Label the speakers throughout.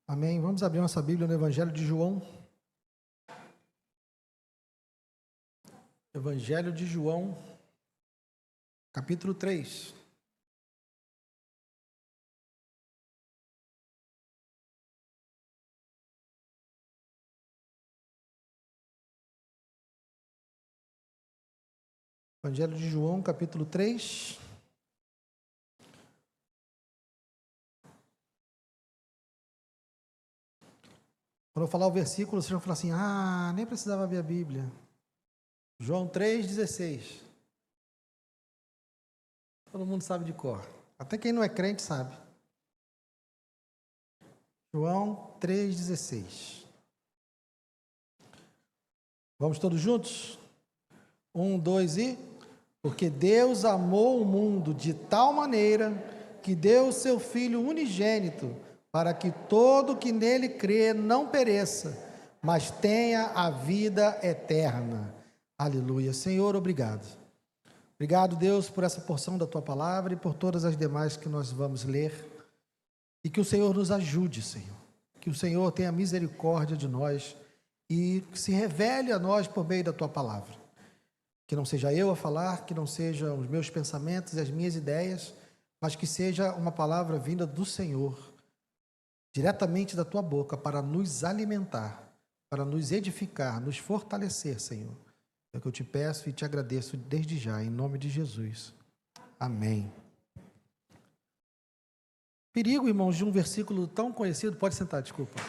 Speaker 1: Amém. Vamos abrir nossa Bíblia no Evangelho de João. Evangelho de João, capítulo 3. Evangelho de João, capítulo 3. Quando eu falar o versículo, vocês vão falar assim: nem precisava abrir a Bíblia. João 3,16. Todo mundo sabe de cor. Até quem não é crente sabe. João 3,16. Vamos todos juntos? 1, 2 e... Porque Deus amou o mundo de tal maneira que deu o seu Filho unigênito, para que todo que nele crê não pereça, mas tenha a vida eterna. Aleluia. Senhor, obrigado. Obrigado, Deus, por essa porção da Tua Palavra e por todas as demais que nós vamos ler. E que o Senhor nos ajude, Senhor. Que o Senhor tenha misericórdia de nós e que se revele a nós por meio da Tua Palavra. Que não seja eu a falar, que não sejam os meus pensamentos e as minhas ideias, mas que seja uma palavra vinda do Senhor, diretamente da Tua boca, para nos alimentar, para nos edificar, nos fortalecer, Senhor. É o que eu te peço e te agradeço desde já, em nome de Jesus. Amém. Perigo, irmãos, de um versículo tão conhecido, pode sentar, desculpa.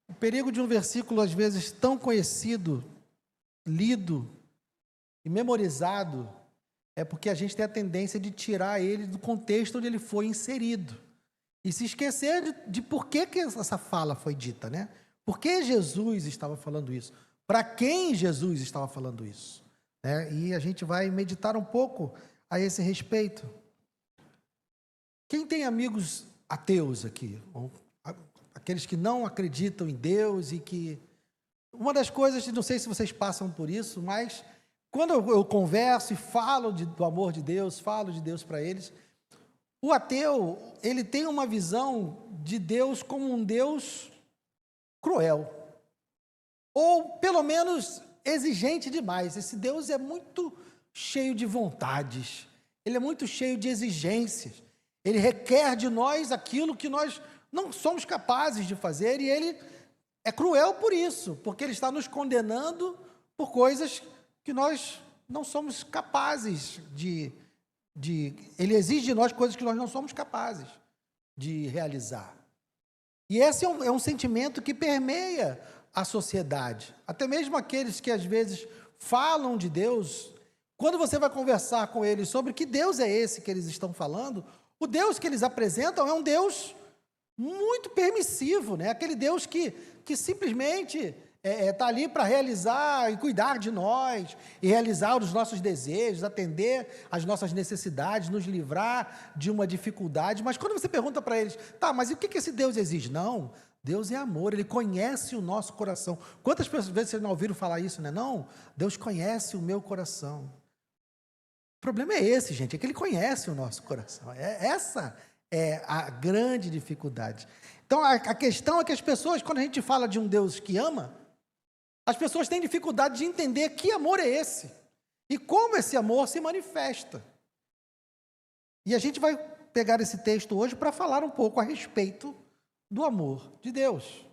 Speaker 1: O perigo de um versículo, às vezes, tão conhecido, lido e memorizado, é porque a gente tem a tendência de tirar ele do contexto onde ele foi inserido e se esquecer de por que essa fala foi dita, né? Por que Jesus estava falando isso? Para quem Jesus estava falando isso? Né? E a gente vai meditar um pouco a esse respeito. Quem tem amigos ateus aqui? Ou aqueles que não acreditam em Deus e que... Uma das coisas, não sei se vocês passam por isso, mas quando eu converso e falo do amor de Deus, falo de Deus para eles, o ateu, ele tem uma visão de Deus como um Deus cruel, ou pelo menos exigente demais. Esse Deus é muito cheio de vontades, ele é muito cheio de exigências, ele requer de nós aquilo que nós não somos capazes de fazer, e ele é cruel por isso, porque ele está nos condenando por coisas que nós não somos capazes ele exige de nós coisas que nós não somos capazes de realizar. E esse é um sentimento que permeia a sociedade. Até mesmo aqueles que às vezes falam de Deus, quando você vai conversar com eles sobre que Deus é esse que eles estão falando, o Deus que eles apresentam é um Deus muito permissivo, né? Aquele Deus que simplesmente está ali para realizar e cuidar de nós, e realizar os nossos desejos, atender às nossas necessidades, nos livrar de uma dificuldade. Mas quando você pergunta para eles, tá, mas e o que esse Deus exige? Não, Deus é amor, Ele conhece o nosso coração. Quantas vezes vocês não ouviram falar isso, né? Não, Deus conhece o meu coração. O problema é esse, gente, é que Ele conhece o nosso coração. Essa é a grande dificuldade. Então, a questão é que as pessoas, quando a gente fala de um Deus que ama, as pessoas têm dificuldade de entender que amor é esse e como esse amor se manifesta. E a gente vai pegar esse texto hoje para falar um pouco a respeito do amor de Deus.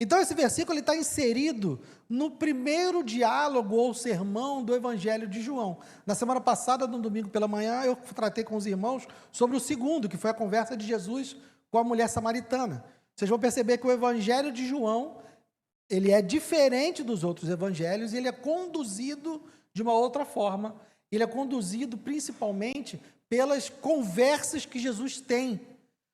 Speaker 1: Então, esse versículo está inserido no primeiro diálogo ou sermão do Evangelho de João. Na semana passada, no domingo pela manhã, eu tratei com os irmãos sobre o segundo, que foi a conversa de Jesus com a mulher samaritana. Vocês vão perceber que o Evangelho de João, ele é diferente dos outros evangelhos, e ele é conduzido de uma outra forma. Ele é conduzido principalmente pelas conversas que Jesus tem.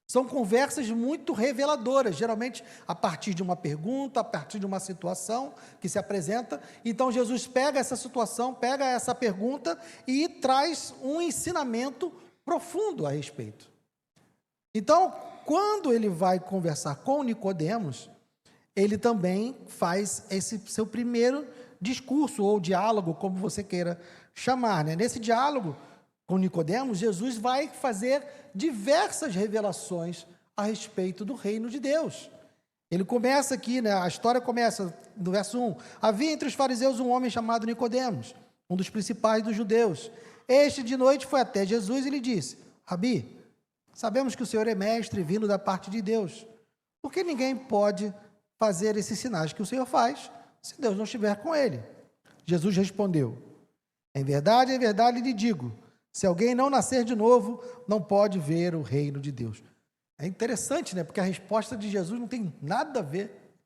Speaker 1: São conversas muito reveladoras, geralmente a partir de uma pergunta, a partir de uma situação que se apresenta. Então Jesus pega essa situação, pega essa pergunta e traz um ensinamento profundo a respeito. Então, quando ele vai conversar com Nicodemos, ele também faz esse seu primeiro discurso ou diálogo, como você queira chamar, né? Nesse diálogo com Nicodemos, Jesus vai fazer diversas revelações a respeito do reino de Deus. Ele começa aqui, né, a história começa no verso 1. Havia entre os fariseus um homem chamado Nicodemos, um dos principais dos judeus. Este de noite foi até Jesus e lhe disse: Rabi, sabemos que o Senhor é mestre vindo da parte de Deus. Por que ninguém pode fazer esses sinais que o Senhor faz, se Deus não estiver com ele? Jesus respondeu: em verdade, lhe digo, se alguém não nascer de novo, não pode ver o reino de Deus. É interessante, né? Porque a resposta de Jesus não tem nada a ver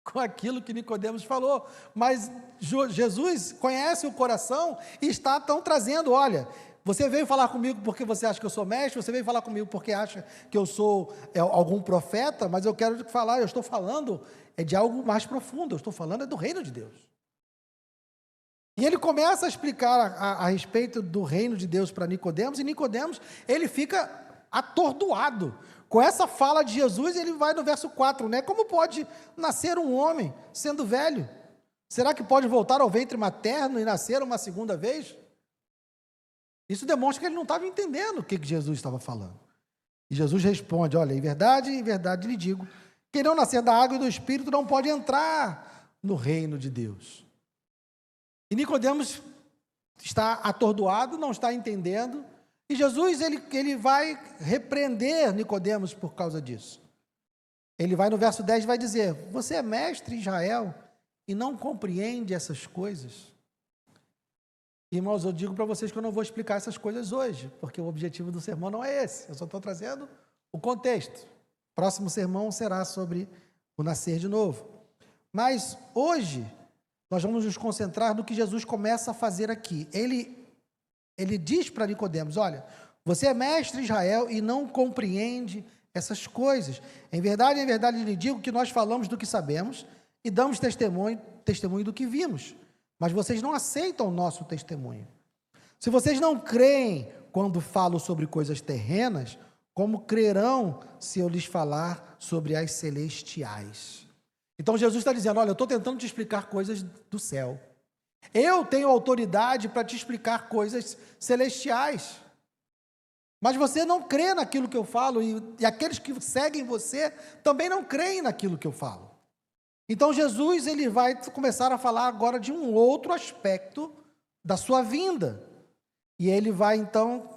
Speaker 1: com aquilo que Nicodemos falou, mas Jesus conhece o coração e está então trazendo: olha, você veio falar comigo porque você acha que eu sou mestre, você veio falar comigo porque acha que eu sou algum profeta, mas eu quero falar, eu estou falando de algo mais profundo, eu estou falando do reino de Deus. E ele começa a explicar a respeito do reino de Deus para Nicodemos, e Nicodemos, ele fica atordoado com essa fala de Jesus. Ele vai no verso 4, né? Como pode nascer um homem sendo velho? Será que pode voltar ao ventre materno e nascer uma segunda vez? Isso demonstra que ele não estava entendendo o que Jesus estava falando. E Jesus responde: olha, em verdade lhe digo, quem não nascer da água e do Espírito não pode entrar no reino de Deus. E Nicodemos está atordoado, não está entendendo, e Jesus ele vai repreender Nicodemos por causa disso. Ele vai no verso 10 e vai dizer: você é mestre em Israel e não compreende essas coisas? Irmãos, eu digo para vocês que eu não vou explicar essas coisas hoje, porque o objetivo do sermão não é esse, eu só estou trazendo o contexto. O próximo sermão será sobre o nascer de novo. Mas hoje nós vamos nos concentrar no que Jesus começa a fazer aqui. Ele diz para Nicodemos: olha, você é mestre em Israel e não compreende essas coisas. Em verdade lhe digo que nós falamos do que sabemos e damos testemunho do que vimos, mas vocês não aceitam o nosso testemunho. Se vocês não creem quando falo sobre coisas terrenas, como crerão se eu lhes falar sobre as celestiais? Então Jesus está dizendo: olha, eu estou tentando te explicar coisas do céu. Eu tenho autoridade para te explicar coisas celestiais. Mas você não crê naquilo que eu falo, e aqueles que seguem você também não creem naquilo que eu falo. Então Jesus ele vai começar a falar agora de um outro aspecto da sua vinda. E ele vai então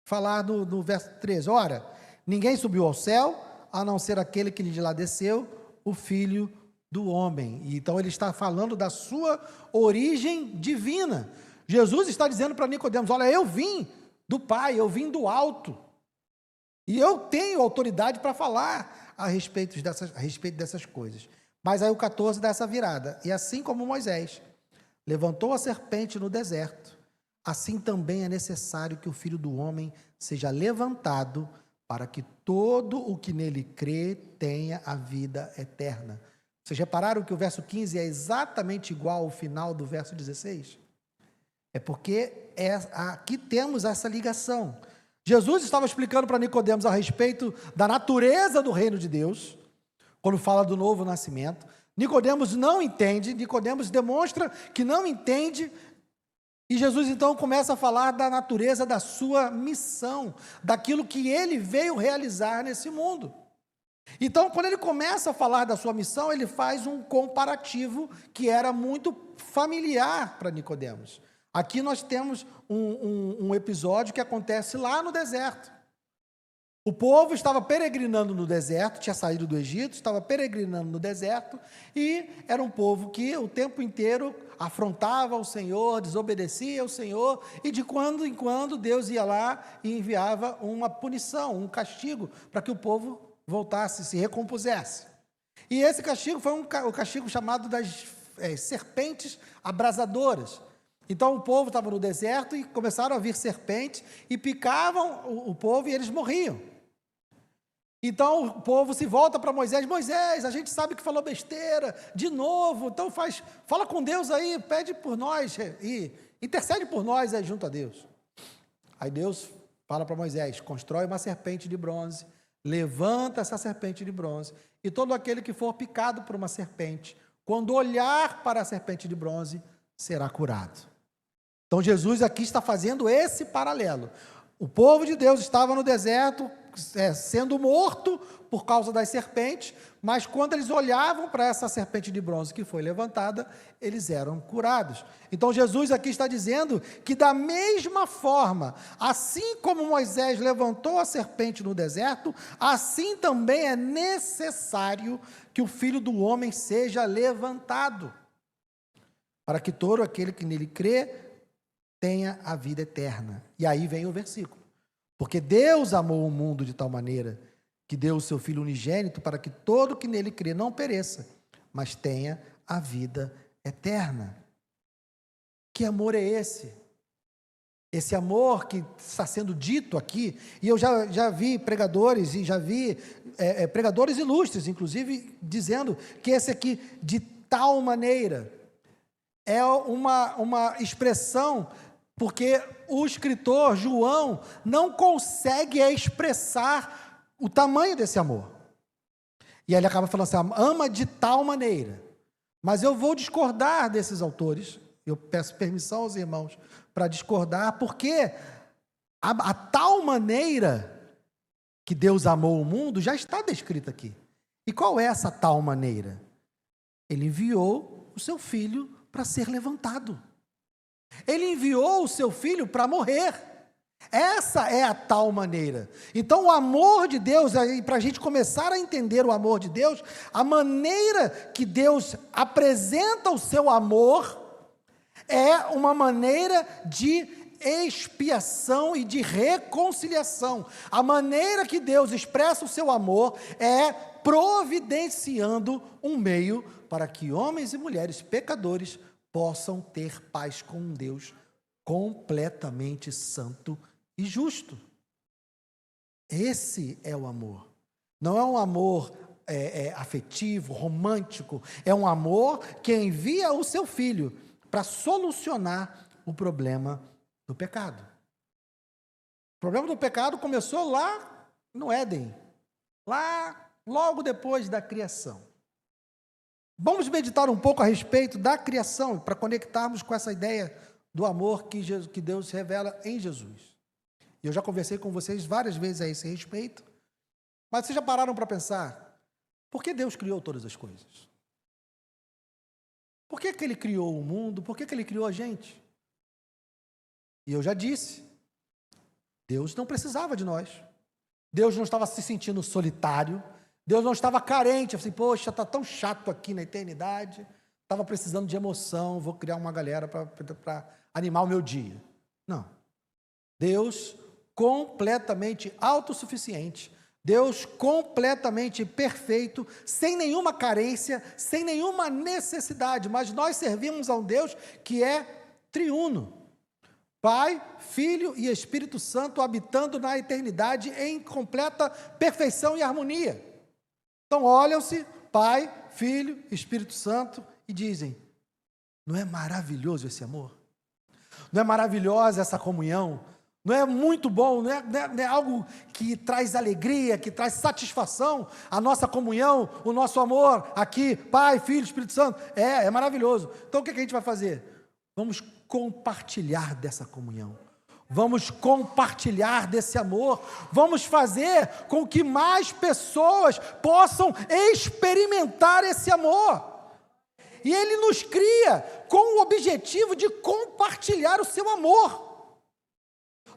Speaker 1: falar no verso 13: ora, ninguém subiu ao céu, a não ser aquele que de lá desceu, o Filho do Homem. E então ele está falando da sua origem divina. Jesus está dizendo para Nicodemos: olha, eu vim do Pai, eu vim do alto, e eu tenho autoridade para falar a respeito dessas coisas. Mas aí o 14 dá essa virada: e assim como Moisés levantou a serpente no deserto, assim também é necessário que o Filho do Homem seja levantado, para que todo o que nele crê tenha a vida eterna. Vocês repararam que o verso 15 é exatamente igual ao final do verso 16? É porque aqui temos essa ligação. Jesus estava explicando para Nicodemos a respeito da natureza do reino de Deus, quando fala do novo nascimento. Nicodemos não entende, Nicodemos demonstra que não entende. E Jesus então começa a falar da natureza da sua missão, daquilo que ele veio realizar nesse mundo. Então, quando ele começa a falar da sua missão, ele faz um comparativo que era muito familiar para Nicodemos. Aqui nós temos um episódio que acontece lá no deserto. O povo estava peregrinando no deserto, tinha saído do Egito, estava peregrinando no deserto, e era um povo que o tempo inteiro afrontava o Senhor, desobedecia ao Senhor, e de quando em quando Deus ia lá e enviava uma punição, um castigo, para que o povo voltasse, se recompusesse. E esse castigo foi o castigo chamado das serpentes abrasadoras. Então o povo estava no deserto e começaram a vir serpentes e picavam o povo e eles morriam. Então o povo se volta para Moisés: Moisés, a gente sabe que falou besteira, de novo, então fala com Deus aí, pede por nós e intercede por nós aí junto a Deus. Aí Deus fala para Moisés: constrói uma serpente de bronze, levanta essa serpente de bronze, e todo aquele que for picado por uma serpente, quando olhar para a serpente de bronze, será curado. Então Jesus aqui está fazendo esse paralelo. O povo de Deus estava no deserto, sendo morto por causa das serpentes, mas quando eles olhavam para essa serpente de bronze que foi levantada, eles eram curados. Então Jesus aqui está dizendo que da mesma forma, assim como Moisés levantou a serpente no deserto, assim também é necessário que o Filho do Homem seja levantado, para que todo aquele que nele crê tenha a vida eterna. E aí vem o versículo. Porque Deus amou o mundo de tal maneira que deu o seu Filho unigênito para que todo que nele crê não pereça, mas tenha a vida eterna. Que amor é esse? Esse amor que está sendo dito aqui, e eu já vi pregadores, e já vi pregadores ilustres, inclusive, dizendo que esse aqui, de tal maneira, é uma expressão, porque o escritor João não consegue expressar o tamanho desse amor. E aí ele acaba falando assim, ama de tal maneira. Mas eu vou discordar desses autores, eu peço permissão aos irmãos para discordar, porque a tal maneira que Deus amou o mundo já está descrita aqui. E qual é essa tal maneira? Ele enviou o seu Filho para ser levantado. Ele enviou o seu Filho para morrer. Essa é a tal maneira. Então, o amor de Deus, para a gente começar a entender o amor de Deus, a maneira que Deus apresenta o seu amor é uma maneira de expiação e de reconciliação. A maneira que Deus expressa o seu amor é providenciando um meio para que homens e mulheres pecadores possam ter paz com um Deus completamente santo e justo. Esse é o amor. Não é um amor afetivo, romântico. É um amor que envia o seu Filho para solucionar o problema do pecado. O problema do pecado começou lá no Éden, lá logo depois da criação. Vamos meditar um pouco a respeito da criação, para conectarmos com essa ideia do amor que Deus revela em Jesus. E eu já conversei com vocês várias vezes a esse respeito, mas vocês já pararam para pensar, por que Deus criou todas as coisas? Por que Ele criou o mundo? Por que Ele criou a gente? E eu já disse, Deus não precisava de nós. Deus não estava se sentindo solitário. Deus não estava carente, assim, poxa, está tão chato aqui na eternidade, estava precisando de emoção, vou criar uma galera para animar o meu dia. Não. Deus completamente autossuficiente, Deus completamente perfeito, sem nenhuma carência, sem nenhuma necessidade, mas nós servimos a um Deus que é triuno. Pai, Filho e Espírito Santo habitando na eternidade em completa perfeição e harmonia. Então olham-se, Pai, Filho, Espírito Santo, e dizem, não é maravilhoso esse amor? Não é maravilhosa essa comunhão? Não é muito bom? Não é algo que traz alegria, que traz satisfação? A nossa comunhão, o nosso amor aqui, Pai, Filho, Espírito Santo, é maravilhoso. Então o que a gente vai fazer? Vamos compartilhar dessa comunhão. Vamos compartilhar desse amor, vamos fazer com que mais pessoas possam experimentar esse amor. E Ele nos cria com o objetivo de compartilhar o seu amor.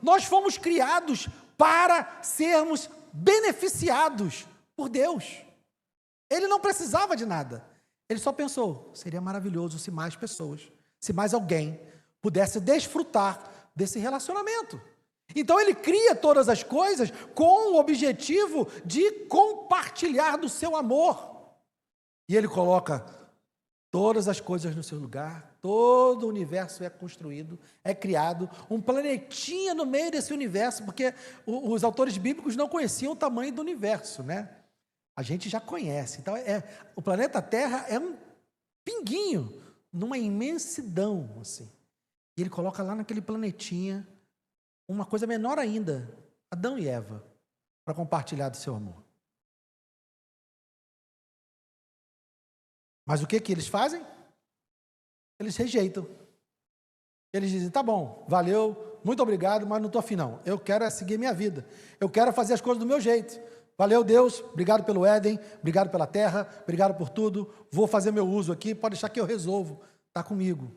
Speaker 1: Nós fomos criados para sermos beneficiados por Deus. Ele não precisava de nada. Ele só pensou, seria maravilhoso se mais pessoas, se mais alguém pudesse desfrutar desse relacionamento. Então Ele cria todas as coisas com o objetivo de compartilhar do seu amor. E Ele coloca todas as coisas no seu lugar, todo o universo é construído, é criado, um planetinha no meio desse universo, porque os autores bíblicos não conheciam o tamanho do universo, né? A gente já conhece. Então o planeta Terra é um pinguinho, numa imensidão, assim. E Ele coloca lá naquele planetinha uma coisa menor ainda, Adão e Eva, para compartilhar do seu amor. Mas o que eles fazem? Eles rejeitam. Eles dizem, tá bom, valeu, muito obrigado, mas não estou afim não. Eu quero seguir minha vida. Eu quero fazer as coisas do meu jeito. Valeu, Deus, obrigado pelo Éden, obrigado pela terra, obrigado por tudo. Vou fazer meu uso aqui, pode deixar que eu resolvo. Está comigo.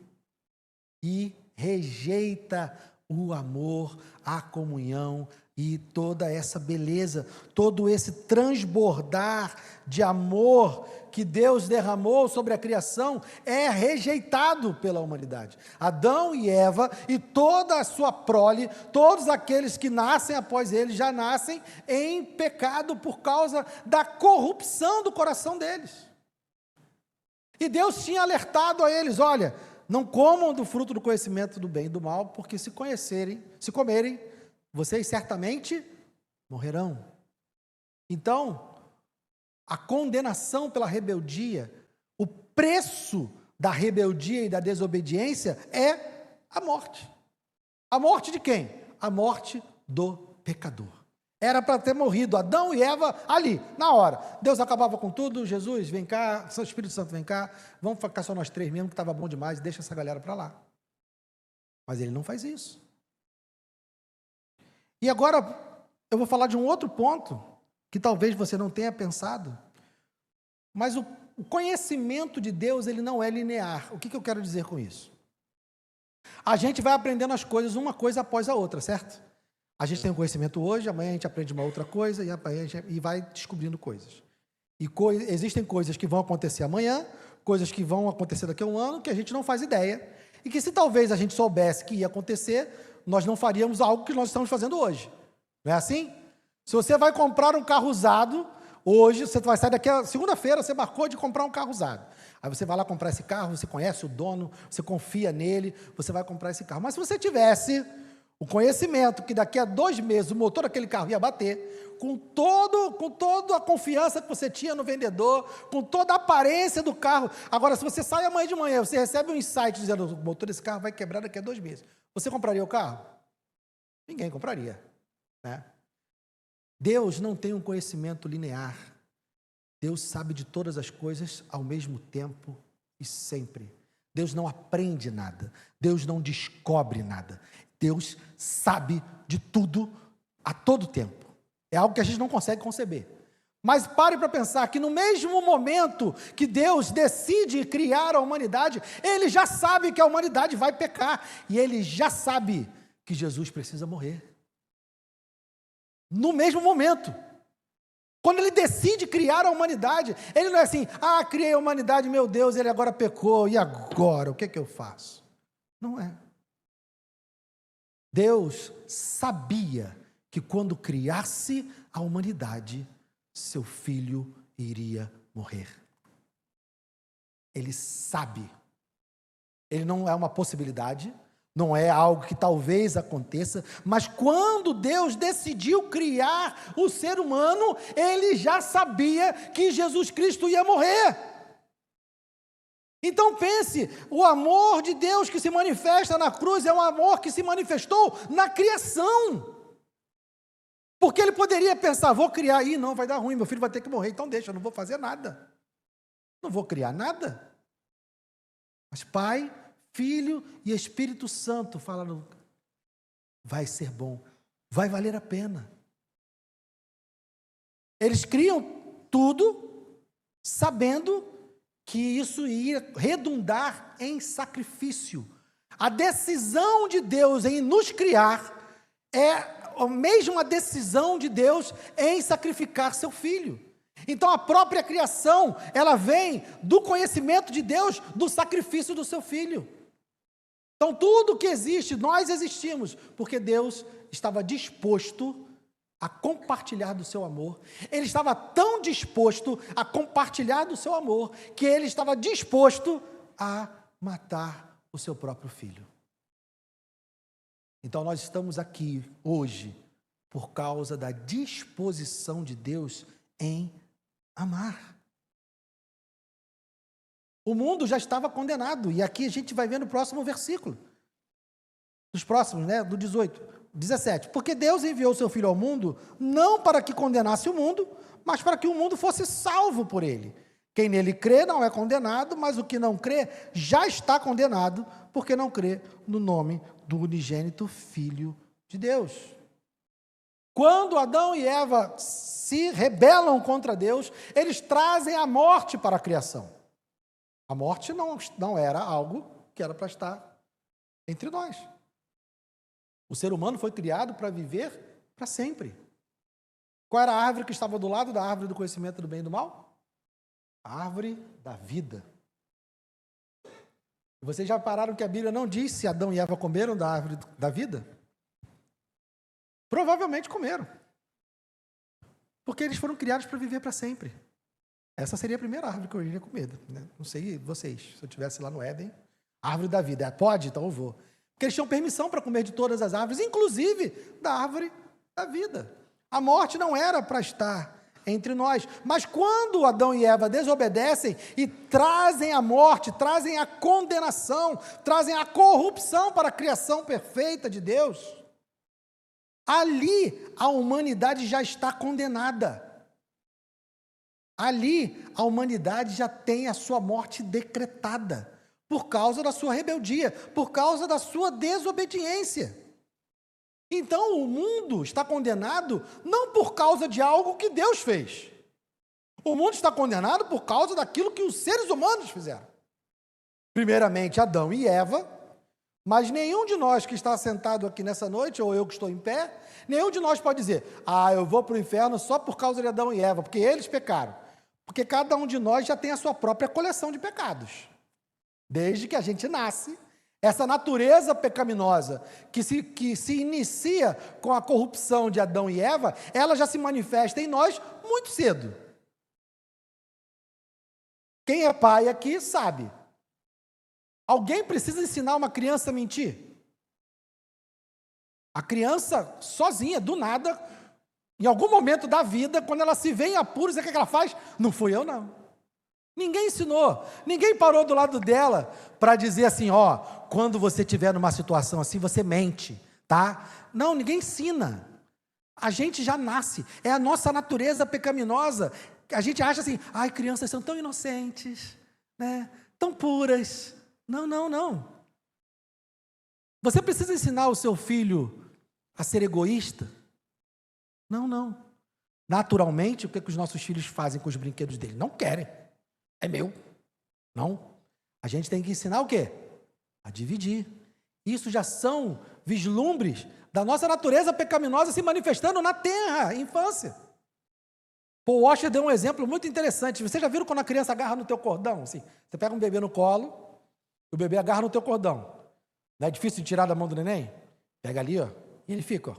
Speaker 1: E rejeita o amor, a comunhão e toda essa beleza, todo esse transbordar de amor que Deus derramou sobre a criação é rejeitado pela humanidade. Adão e Eva e toda a sua prole, todos aqueles que nascem após eles, já nascem em pecado por causa da corrupção do coração deles. E Deus tinha alertado a eles, olha, não comam do fruto do conhecimento do bem e do mal, porque se comerem, vocês certamente morrerão. Então, a condenação pela rebeldia, o preço da rebeldia e da desobediência é a morte. A morte de quem? A morte do pecador. Era para ter morrido Adão e Eva ali, na hora. Deus acabava com tudo, Jesus, vem cá, São Espírito Santo, vem cá, vamos ficar só nós três mesmo, que estava bom demais, deixa essa galera para lá. Mas ele não faz isso. E agora, eu vou falar de um outro ponto, que talvez você não tenha pensado, mas o conhecimento de Deus, ele não é linear. O que eu quero dizer com isso? A gente vai aprendendo as coisas, uma coisa após a outra, certo? A gente tem um conhecimento hoje, amanhã a gente aprende uma outra coisa e vai descobrindo coisas. E existem coisas que vão acontecer amanhã, coisas que vão acontecer daqui a um ano, que a gente não faz ideia, e que se talvez a gente soubesse que ia acontecer, nós não faríamos algo que nós estamos fazendo hoje. Não é assim? Se você vai comprar um carro usado, hoje, você vai sair daqui a segunda-feira, você marcou de comprar um carro usado. Aí você vai lá comprar esse carro, você conhece o dono, você confia nele, você vai comprar esse carro. Mas se você tivesse o conhecimento que daqui a 2 meses o motor daquele carro ia bater, com toda a confiança que você tinha no vendedor, com toda a aparência do carro. Agora, se você sai amanhã de manhã, você recebe um insight dizendo o motor desse carro vai quebrar daqui a 2 meses. Você compraria o carro? Ninguém compraria, né? Deus não tem um conhecimento linear. Deus sabe de todas as coisas ao mesmo tempo e sempre. Deus não aprende nada. Deus não descobre nada. Deus sabe de tudo a todo tempo. É algo que a gente não consegue conceber. Mas pare para pensar que no mesmo momento que Deus decide criar a humanidade, Ele já sabe que a humanidade vai pecar. E Ele já sabe que Jesus precisa morrer. No mesmo momento. Quando Ele decide criar a humanidade, Ele não é assim, criei a humanidade, meu Deus, Ele agora pecou, e agora? O que é que eu faço? Não é. Deus sabia que quando criasse a humanidade, seu filho iria morrer. Ele sabe. Ele não é uma possibilidade, não é algo que talvez aconteça, mas quando Deus decidiu criar o ser humano, Ele já sabia que Jesus Cristo ia morrer. Então pense, o amor de Deus que se manifesta na cruz é um amor que se manifestou na criação. Porque Ele poderia pensar, vou criar, não, vai dar ruim, meu filho vai ter que morrer, então deixa, eu não vou fazer nada. Não vou criar nada. Mas Pai, Filho e Espírito Santo falam, vai ser bom, vai valer a pena. Eles criam tudo, sabendo que isso ia redundar em sacrifício. A decisão de Deus em nos criar é a mesma decisão de Deus em sacrificar seu filho. Então a própria criação, ela vem do conhecimento de Deus, do sacrifício do seu filho. Então tudo que existe, nós existimos, porque Deus estava disposto a compartilhar do seu amor. Ele estava tão disposto a compartilhar do seu amor, que ele estava disposto a matar o seu próprio filho. Então nós estamos aqui hoje por causa da disposição de Deus em amar. O mundo já estava condenado, e aqui a gente vai ver no próximo versículo. Dos próximos, né? Do 17. Porque Deus enviou o seu Filho ao mundo, não para que condenasse o mundo, mas para que o mundo fosse salvo por ele. Quem nele crê não é condenado, mas o que não crê já está condenado, porque não crê no nome do unigênito Filho de Deus. Quando Adão e Eva se rebelam contra Deus, eles trazem a morte para a criação. A morte não era algo que era para estar entre nós. O ser humano foi criado para viver para sempre. Qual era a árvore que estava do lado da árvore do conhecimento do bem e do mal? A árvore da vida. Vocês já pararam que a Bíblia não diz se Adão e Eva comeram da árvore da vida? Provavelmente comeram. Porque eles foram criados para viver para sempre. Essa seria a primeira árvore que eu iria comer, né? Não sei vocês, se eu estivesse lá no Éden, árvore da vida. Pode? Então eu vou. Porque eles tinham permissão para comer de todas as árvores, inclusive da árvore da vida. A morte não era para estar entre nós. Mas quando Adão e Eva desobedecem e trazem a morte, trazem a condenação, trazem a corrupção para a criação perfeita de Deus, ali a humanidade já está condenada. Ali a humanidade já tem a sua morte decretada, por causa da sua rebeldia, por causa da sua desobediência. Então o mundo está condenado não por causa de algo que Deus fez. O mundo está condenado por causa daquilo que os seres humanos fizeram. Primeiramente Adão e Eva, mas nenhum de nós que está sentado aqui nessa noite, ou eu que estou em pé, nenhum de nós pode dizer, eu vou para o inferno só por causa de Adão e Eva, porque eles pecaram. Porque cada um de nós já tem a sua própria coleção de pecados. Desde que a gente nasce, essa natureza pecaminosa que se inicia com a corrupção de Adão e Eva, ela já se manifesta em nós muito cedo. Quem é pai aqui sabe. Alguém precisa ensinar uma criança a mentir? A criança, sozinha, do nada, em algum momento da vida, quando ela se vê em apuros, o que ela faz? Não fui eu, não. Ninguém ensinou, ninguém parou do lado dela para dizer assim, quando você estiver numa situação assim, você mente, tá? Não, ninguém ensina. A gente já nasce, é a nossa natureza pecaminosa. A gente acha assim, crianças são tão inocentes, né? Tão puras. Não, não, não. Você precisa ensinar o seu filho a ser egoísta? Não, não. Naturalmente, o que os nossos filhos fazem com os brinquedos deles? Não querem. É meu. Não. A gente tem que ensinar o quê? A dividir. Isso já são vislumbres da nossa natureza pecaminosa se manifestando na terra, infância. Paul Washer deu um exemplo muito interessante. Vocês já viram quando a criança agarra no teu cordão? Assim, você pega um bebê no colo, o bebê agarra no teu cordão. Não é difícil de tirar da mão do neném? Pega ali, e ele fica.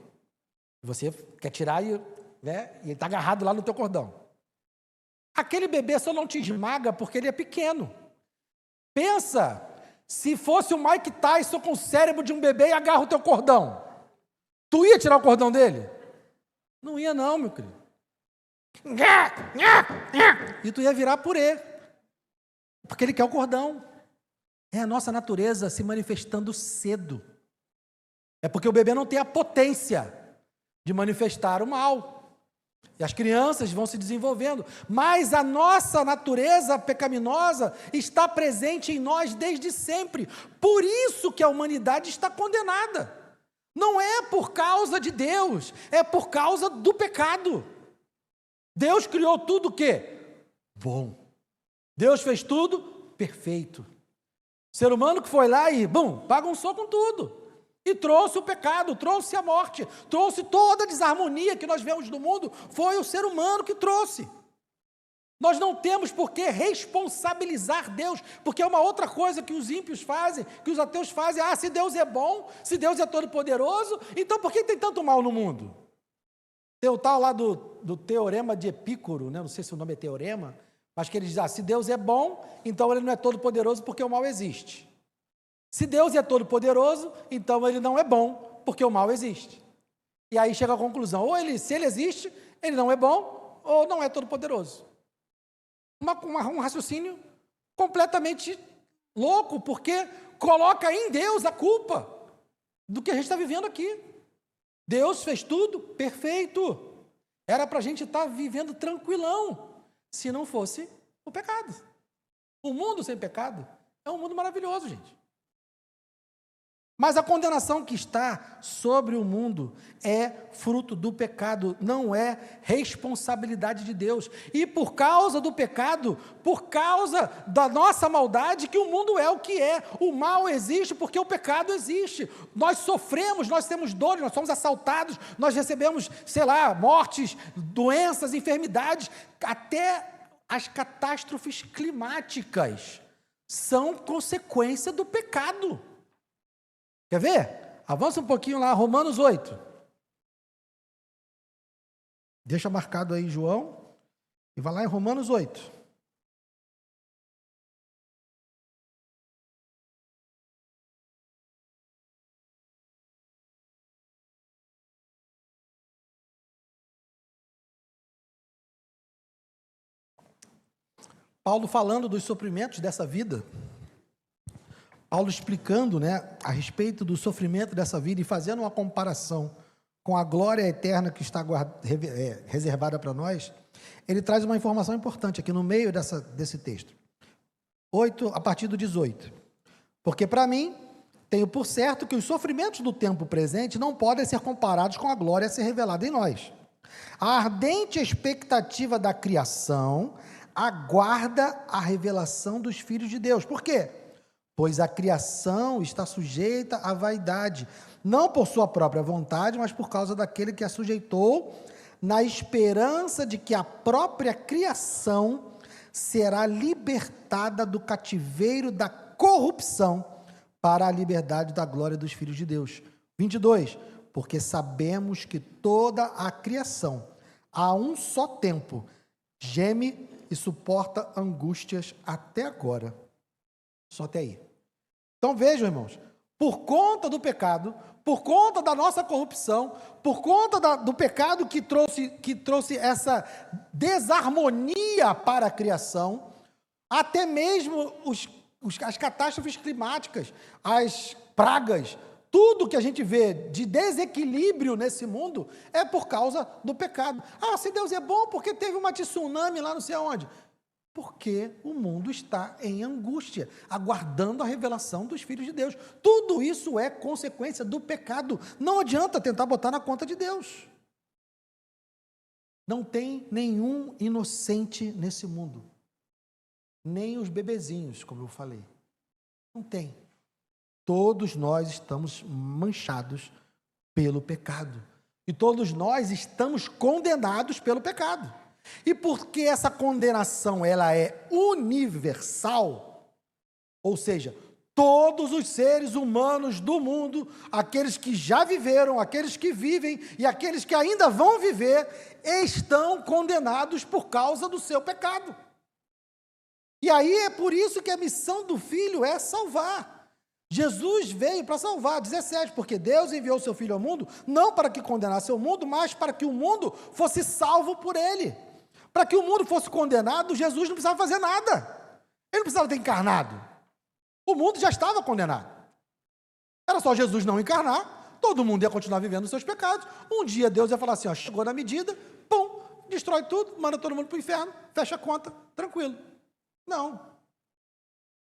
Speaker 1: Você quer tirar e ele está agarrado lá no teu cordão. Aquele bebê só não te esmaga porque ele é pequeno. Pensa, se fosse o Mike Tyson com o cérebro de um bebê e agarra o teu cordão. Tu ia tirar o cordão dele? Não ia não, meu querido. E tu ia virar purê. Porque ele quer o cordão. É a nossa natureza se manifestando cedo. É porque o bebê não tem a potência de manifestar o mal. E as crianças vão se desenvolvendo. Mas a nossa natureza pecaminosa está presente em nós desde sempre. Por isso que a humanidade está condenada. Não é por causa de Deus, é por causa do pecado. Deus criou tudo o quê? Bom. Deus fez tudo perfeito. O ser humano que foi lá e, bagunçou com tudo. E trouxe o pecado, trouxe a morte, trouxe toda a desarmonia que nós vemos no mundo, foi o ser humano que trouxe. Nós não temos por que responsabilizar Deus, porque é uma outra coisa que os ímpios fazem, que os ateus fazem. Se Deus é bom, se Deus é todo-poderoso, então por que tem tanto mal no mundo? Tem o tal lá do teorema de Epícoro, né? Não sei se o nome é teorema, mas que ele diz, se Deus é bom, então ele não é todo-poderoso porque o mal existe. Se Deus é todo-poderoso, então ele não é bom, porque o mal existe. E aí chega à conclusão, se ele existe, ele não é bom, ou não é todo-poderoso. Um raciocínio completamente louco, porque coloca em Deus a culpa do que a gente está vivendo aqui. Deus fez tudo perfeito. Era para a gente estar vivendo tranquilão, se não fosse o pecado. O mundo sem pecado é um mundo maravilhoso, gente. Mas a condenação que está sobre o mundo é fruto do pecado, não é responsabilidade de Deus. E por causa do pecado, por causa da nossa maldade, que o mundo é o que é. O mal existe porque o pecado existe. Nós sofremos, nós temos dores, nós somos assaltados, nós recebemos, mortes, doenças, enfermidades, até as catástrofes climáticas são consequência do pecado. Quer ver? Avança um pouquinho lá, Romanos 8. Deixa marcado aí, João, e vai lá em Romanos 8. Paulo falando dos sofrimentos dessa vida, Paulo explicando, a respeito do sofrimento dessa vida e fazendo uma comparação com a glória eterna que está reservada para nós, ele traz uma informação importante aqui no meio desse texto. 8, a partir do 18. Porque para mim, tenho por certo que os sofrimentos do tempo presente não podem ser comparados com a glória a ser revelada em nós. A ardente expectativa da criação aguarda a revelação dos filhos de Deus. Por quê? Pois a criação está sujeita à vaidade, não por sua própria vontade, mas por causa daquele que a sujeitou, na esperança de que a própria criação será libertada do cativeiro da corrupção para a liberdade da glória dos filhos de Deus. 22. Porque sabemos que toda a criação, a um só tempo, geme e suporta angústias até agora. Só até aí. Então vejam, irmãos, por conta do pecado, por conta da nossa corrupção, por conta do pecado que trouxe essa desarmonia para a criação, até mesmo as catástrofes climáticas, as pragas, tudo que a gente vê de desequilíbrio nesse mundo é por causa do pecado. Se Deus é bom, porque teve uma tsunami lá não sei aonde? Porque o mundo está em angústia, aguardando a revelação dos filhos de Deus. Tudo isso é consequência do pecado. Não adianta tentar botar na conta de Deus. Não tem nenhum inocente nesse mundo. Nem os bebezinhos, como eu falei. Não tem. Todos nós estamos manchados pelo pecado. E todos nós estamos condenados pelo pecado. E porque essa condenação ela é universal, ou seja, todos os seres humanos do mundo, aqueles que já viveram, aqueles que vivem e aqueles que ainda vão viver, estão condenados por causa do seu pecado. E aí é por isso que a missão do Filho é salvar. Jesus veio para salvar, 17, porque Deus enviou o seu Filho ao mundo, não para que condenasse o mundo, mas para que o mundo fosse salvo por ele. Para que o mundo fosse condenado, Jesus não precisava fazer nada. Ele não precisava ter encarnado. O mundo já estava condenado. Era só Jesus não encarnar, todo mundo ia continuar vivendo os seus pecados. Um dia Deus ia falar assim, chegou na medida, pum, destrói tudo, manda todo mundo para o inferno, fecha a conta, tranquilo. Não.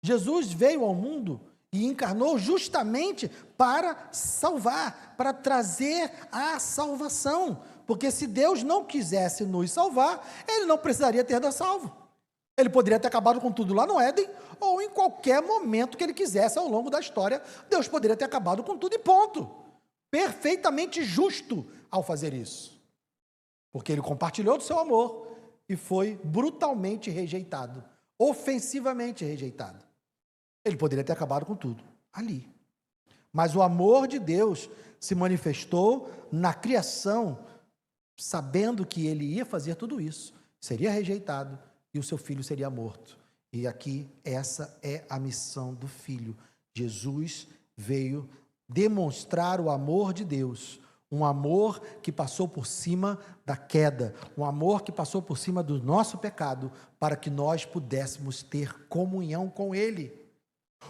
Speaker 1: Jesus veio ao mundo e encarnou justamente para salvar, para trazer a salvação. Porque se Deus não quisesse nos salvar, Ele não precisaria ter nos salvo. Ele poderia ter acabado com tudo lá no Éden, ou em qualquer momento que Ele quisesse ao longo da história, Deus poderia ter acabado com tudo e ponto. Perfeitamente justo ao fazer isso. Porque Ele compartilhou do seu amor e foi brutalmente rejeitado, ofensivamente rejeitado. Ele poderia ter acabado com tudo ali. Mas o amor de Deus se manifestou na criação, sabendo que ele ia fazer tudo isso, seria rejeitado e o seu filho seria morto. E aqui, essa é a missão do Filho. Jesus veio demonstrar o amor de Deus, um amor que passou por cima da queda, um amor que passou por cima do nosso pecado, para que nós pudéssemos ter comunhão com Ele.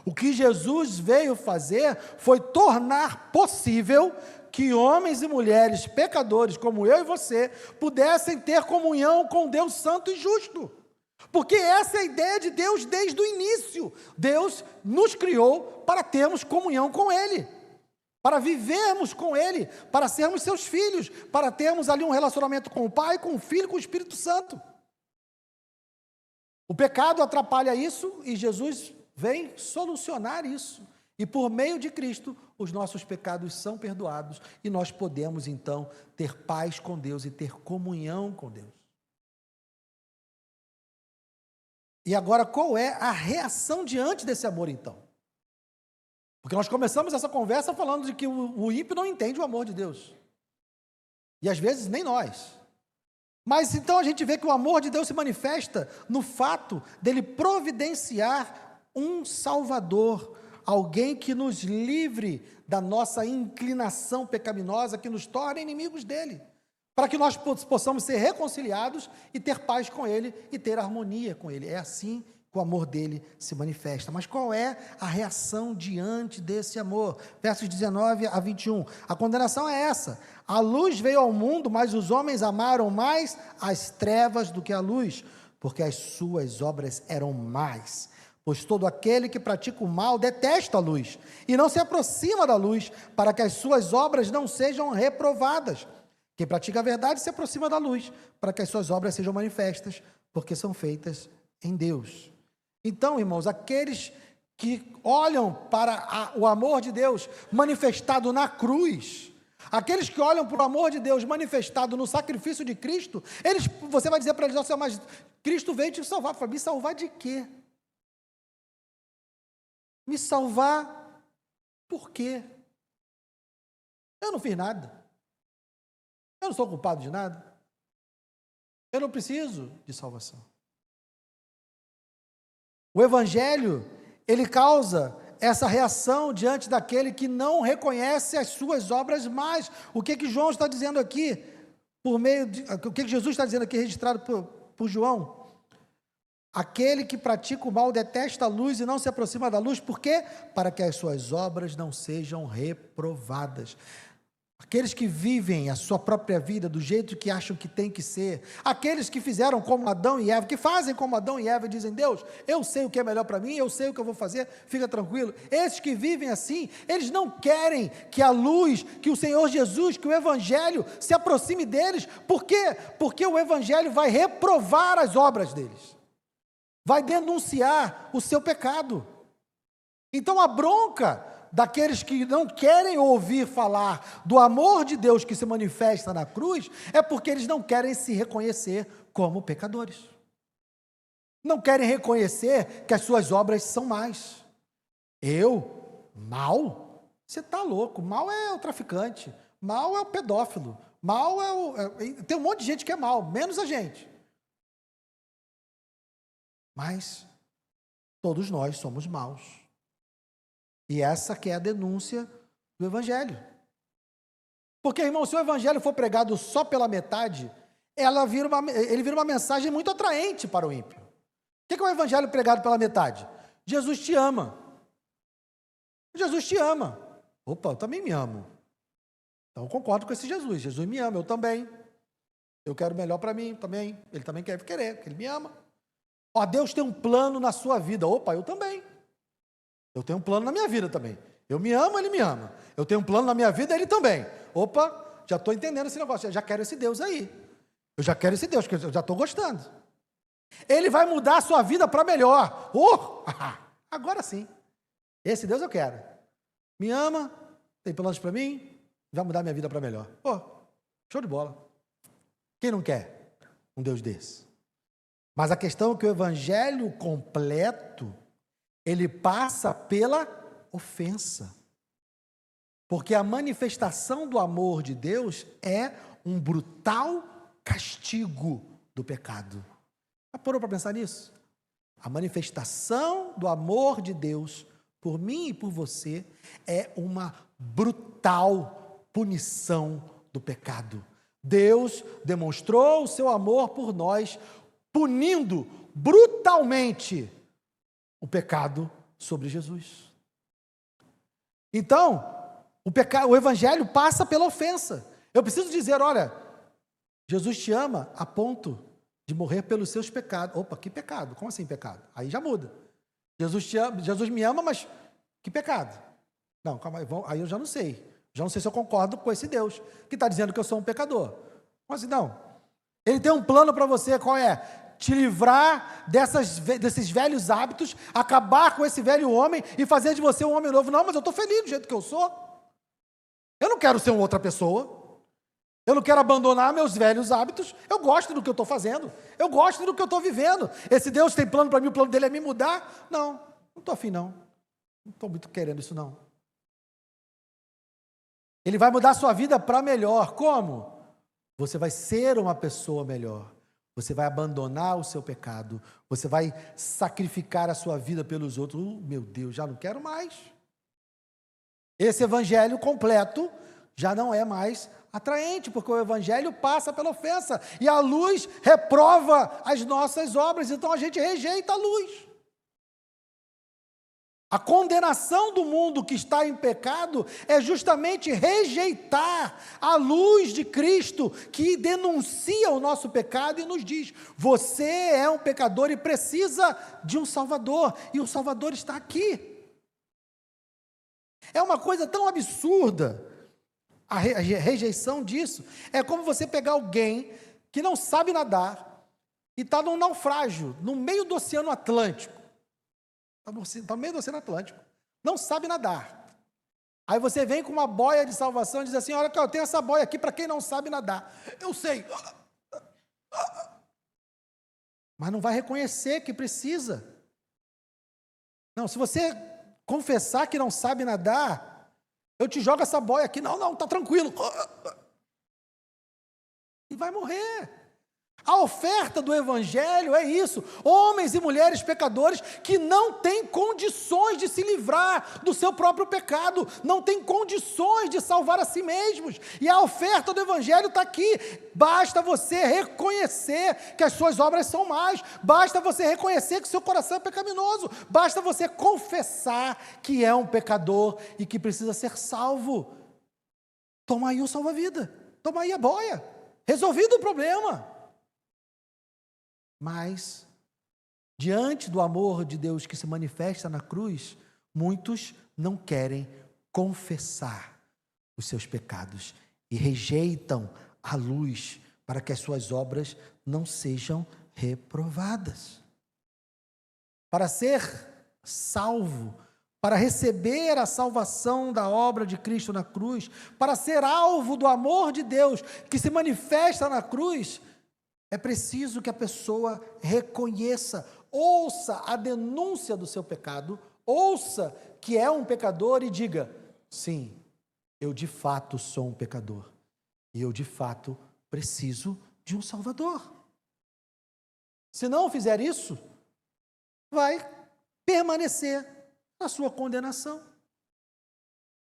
Speaker 1: O que Jesus veio fazer foi tornar possível que homens e mulheres pecadores como eu e você pudessem ter comunhão com Deus santo e justo. Porque essa é a ideia de Deus desde o início. Deus nos criou para termos comunhão com Ele. para vivermos com Ele, para sermos seus filhos, para termos ali um relacionamento com o Pai, com o Filho, com o Espírito Santo. O pecado atrapalha isso e Jesus vem solucionar isso. E por meio de Cristo, os nossos pecados são perdoados e nós podemos, então, ter paz com Deus e ter comunhão com Deus. E agora, qual é a reação diante desse amor, então? Porque nós começamos essa conversa falando de que o ímpio não entende o amor de Deus. E às vezes nem nós. Mas então a gente vê que o amor de Deus se manifesta no fato dele providenciar um Salvador, alguém que nos livre da nossa inclinação pecaminosa, que nos torne inimigos dele, para que nós possamos ser reconciliados e ter paz com ele e ter harmonia com ele. É assim que o amor dele se manifesta. Mas qual é a reação diante desse amor? Versos 19 a 21. A condenação é essa: a luz veio ao mundo, mas os homens amaram mais as trevas do que a luz, porque as suas obras eram más. Pois todo aquele que pratica o mal detesta a luz e não se aproxima da luz, para que as suas obras não sejam reprovadas. Quem pratica a verdade se aproxima da luz, para que as suas obras sejam manifestas, porque são feitas em Deus. Então, irmãos, aqueles que olham para o amor de Deus manifestado na cruz, aqueles que olham para o amor de Deus manifestado no sacrifício de Cristo, você vai dizer para eles: nossa, mas Cristo veio te salvar. Me salvar de quê? Me salvar por quê? Eu não fiz nada. Eu não sou culpado de nada. Eu não preciso de salvação. O Evangelho, ele causa essa reação diante daquele que não reconhece as suas obras mais. O que João está dizendo aqui, o que Jesus está dizendo aqui, registrado por João? Aquele que pratica o mal detesta a luz e não se aproxima da luz. Por quê? Para que as suas obras não sejam reprovadas. Aqueles que vivem a sua própria vida do jeito que acham que tem que ser, aqueles que fizeram como Adão e Eva, que fazem como Adão e Eva e dizem: Deus, eu sei o que é melhor para mim, eu sei o que eu vou fazer, fica tranquilo. Esses que vivem assim, eles não querem que a luz, que o Senhor Jesus, que o Evangelho se aproxime deles. Por quê? Porque o Evangelho vai reprovar as obras deles, vai denunciar o seu pecado. Então a bronca daqueles que não querem ouvir falar do amor de Deus que se manifesta na cruz, é porque eles não querem se reconhecer como pecadores. Não querem reconhecer que as suas obras são más. Mal? Você está louco. Mal é o traficante, mal é o pedófilo, mal tem um monte de gente que é mal, menos a gente. Mas todos nós somos maus. E essa que é a denúncia do Evangelho. Porque, irmão, se o Evangelho for pregado só pela metade, ele vira uma mensagem muito atraente para o ímpio. O que é o Evangelho pregado pela metade? Jesus te ama. Jesus te ama. Opa, eu também me amo. Então eu concordo com esse Jesus. Jesus me ama, eu também. Eu quero o melhor para mim também. Ele também quer querer, porque ele me ama. Ó, Deus tem um plano na sua vida. Opa, eu também. Eu tenho um plano na minha vida também. Eu me amo, ele me ama. Eu tenho um plano na minha vida, ele também. Opa, já estou entendendo esse negócio. Eu já quero esse Deus aí. Eu já quero esse Deus, porque eu já estou gostando. Ele vai mudar a sua vida para melhor. Agora sim. Esse Deus eu quero. Me ama, tem planos para mim, vai mudar minha vida para melhor. Show de bola. Quem não quer um Deus desse? Mas a questão é que o Evangelho completo, ele passa pela ofensa. Porque a manifestação do amor de Deus é um brutal castigo do pecado. Já parou para pensar nisso? A manifestação do amor de Deus por mim e por você é uma brutal punição do pecado. Deus demonstrou o seu amor por nós, punindo brutalmente o pecado sobre Jesus. Então, o Evangelho passa pela ofensa. Eu preciso dizer: olha, Jesus te ama a ponto de morrer pelos seus pecados. Opa, que pecado? Como assim pecado? Aí já muda. Jesus te ama, Jesus me ama, mas que pecado? Não, calma aí, eu já não sei. Já não sei se eu concordo com esse Deus, que está dizendo que eu sou um pecador. Mas não. Ele tem um plano para você, qual é? Te livrar desses velhos hábitos, acabar com esse velho homem e fazer de você um homem novo. Não, mas eu estou feliz do jeito que eu sou. Eu não quero ser uma outra pessoa. Eu não quero abandonar meus velhos hábitos. Eu gosto do que eu estou fazendo. Eu gosto do que eu estou vivendo. Esse Deus tem plano para mim, o plano dele é me mudar? Não, não estou afim não. Não estou muito querendo isso não. Ele vai mudar a sua vida para melhor. Como? Você vai ser uma pessoa melhor. Você vai abandonar o seu pecado. Você vai sacrificar a sua vida pelos outros. Meu Deus, já não quero mais. Esse evangelho completo já não é mais atraente, porque o evangelho passa pela ofensa. E a luz reprova as nossas obras. Então a gente rejeita a luz. A condenação do mundo que está em pecado é justamente rejeitar a luz de Cristo, que denuncia o nosso pecado e nos diz: você é um pecador e precisa de um Salvador, e o Salvador está aqui. É uma coisa tão absurda a rejeição disso. É como você pegar alguém que não sabe nadar e está num naufrágio, no meio do Oceano Atlântico. Está no meio do Oceano Atlântico, não sabe nadar. Aí você vem com uma boia de salvação e diz assim: olha, eu tenho essa boia aqui para quem não sabe nadar. Eu sei. Mas não vai reconhecer que precisa. Não, se você confessar que não sabe nadar, eu te jogo essa boia aqui. Não, está tranquilo. E vai morrer. A oferta do evangelho é isso: homens e mulheres pecadores que não têm condições de se livrar do seu próprio pecado, não têm condições de salvar a si mesmos, e a oferta do evangelho está aqui. Basta você reconhecer que as suas obras são más, basta você reconhecer que o seu coração é pecaminoso, basta você confessar que é um pecador e que precisa ser salvo. Toma aí o salva-vida, toma aí a boia, resolvido o problema. Mas, diante do amor de Deus que se manifesta na cruz, muitos não querem confessar os seus pecados e rejeitam a luz para que as suas obras não sejam reprovadas. Para ser salvo, para receber a salvação da obra de Cristo na cruz, para ser alvo do amor de Deus que se manifesta na cruz, é preciso que a pessoa reconheça, ouça a denúncia do seu pecado, ouça que é um pecador e diga: sim, eu de fato sou um pecador e eu de fato preciso de um Salvador. Se não fizer isso, vai permanecer na sua condenação.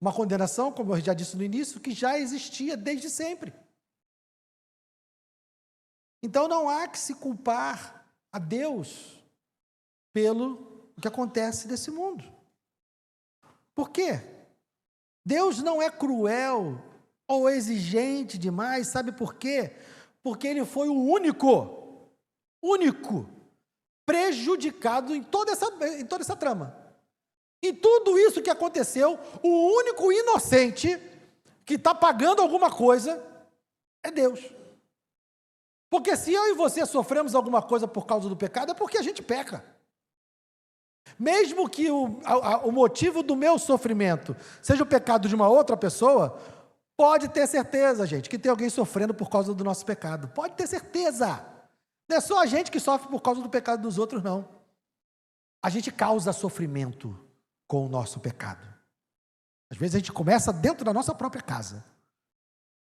Speaker 1: Uma condenação, como eu já disse no início, que já existia desde sempre. Então não há que se culpar a Deus pelo que acontece nesse mundo. Por quê? Deus não é cruel ou exigente demais, sabe por quê? Porque Ele foi o único prejudicado em toda essa trama. Em tudo isso que aconteceu, o único inocente que está pagando alguma coisa é Deus. Porque se eu e você sofremos alguma coisa por causa do pecado, é porque a gente peca. Mesmo que o motivo do meu sofrimento seja o pecado de uma outra pessoa, pode ter certeza, gente, que tem alguém sofrendo por causa do nosso pecado. Pode ter certeza. Não é só a gente que sofre por causa do pecado dos outros, não. A gente causa sofrimento com o nosso pecado. Às vezes a gente começa dentro da nossa própria casa.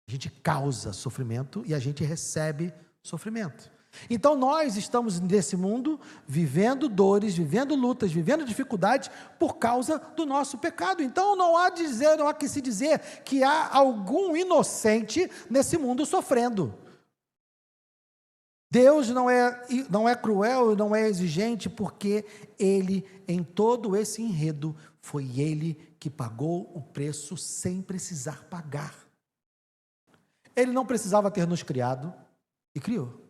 Speaker 1: A gente causa sofrimento e a gente recebe sofrimento. Então nós estamos nesse mundo vivendo dores, vivendo lutas, vivendo dificuldades por causa do nosso pecado. Então não há que se dizer que há algum inocente nesse mundo sofrendo. Deus não é cruel, não é exigente, porque Ele, em todo esse enredo, foi Ele que pagou o preço sem precisar pagar. Ele não precisava ter nos criado e criou.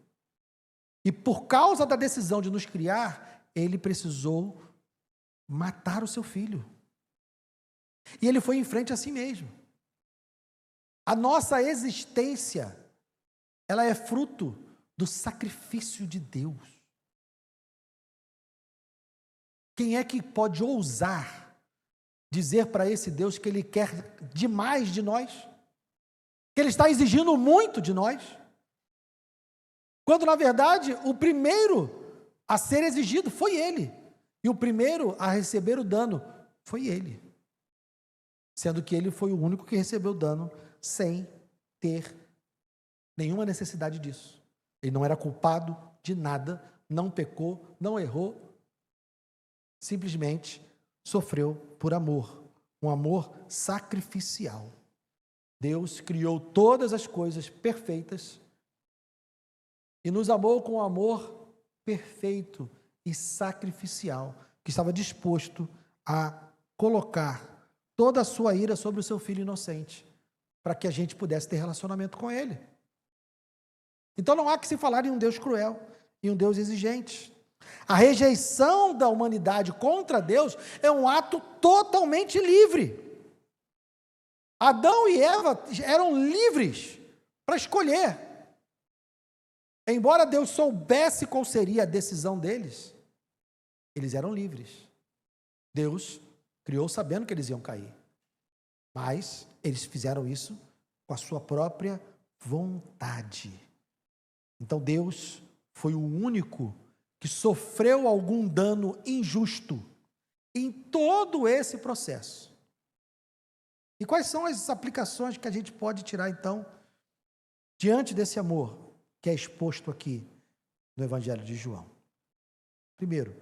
Speaker 1: E por causa da decisão de nos criar, Ele precisou matar o seu filho. E Ele foi em frente a si mesmo. A nossa existência, ela é fruto do sacrifício de Deus. Quem é que pode ousar dizer para esse Deus que Ele quer demais de nós? Que Ele está exigindo muito de nós? Quando, na verdade, o primeiro a ser exigido foi Ele. E o primeiro a receber o dano foi Ele. Sendo que Ele foi o único que recebeu o dano sem ter nenhuma necessidade disso. Ele não era culpado de nada, não pecou, não errou, simplesmente sofreu por amor, um amor sacrificial. Deus criou todas as coisas perfeitas e nos amou com um amor perfeito e sacrificial, que estava disposto a colocar toda a sua ira sobre o seu filho inocente, para que a gente pudesse ter relacionamento com ele. Então não há que se falar em um Deus cruel, em um Deus exigente. A rejeição da humanidade contra Deus é um ato totalmente livre. Adão e Eva eram livres para escolher. Embora Deus soubesse qual seria a decisão deles, eles eram livres. Deus criou sabendo que eles iam cair. Mas eles fizeram isso com a sua própria vontade. Então Deus foi o único que sofreu algum dano injusto em todo esse processo. E quais são as aplicações que a gente pode tirar, então, diante desse amor que é exposto aqui no Evangelho de João? Primeiro,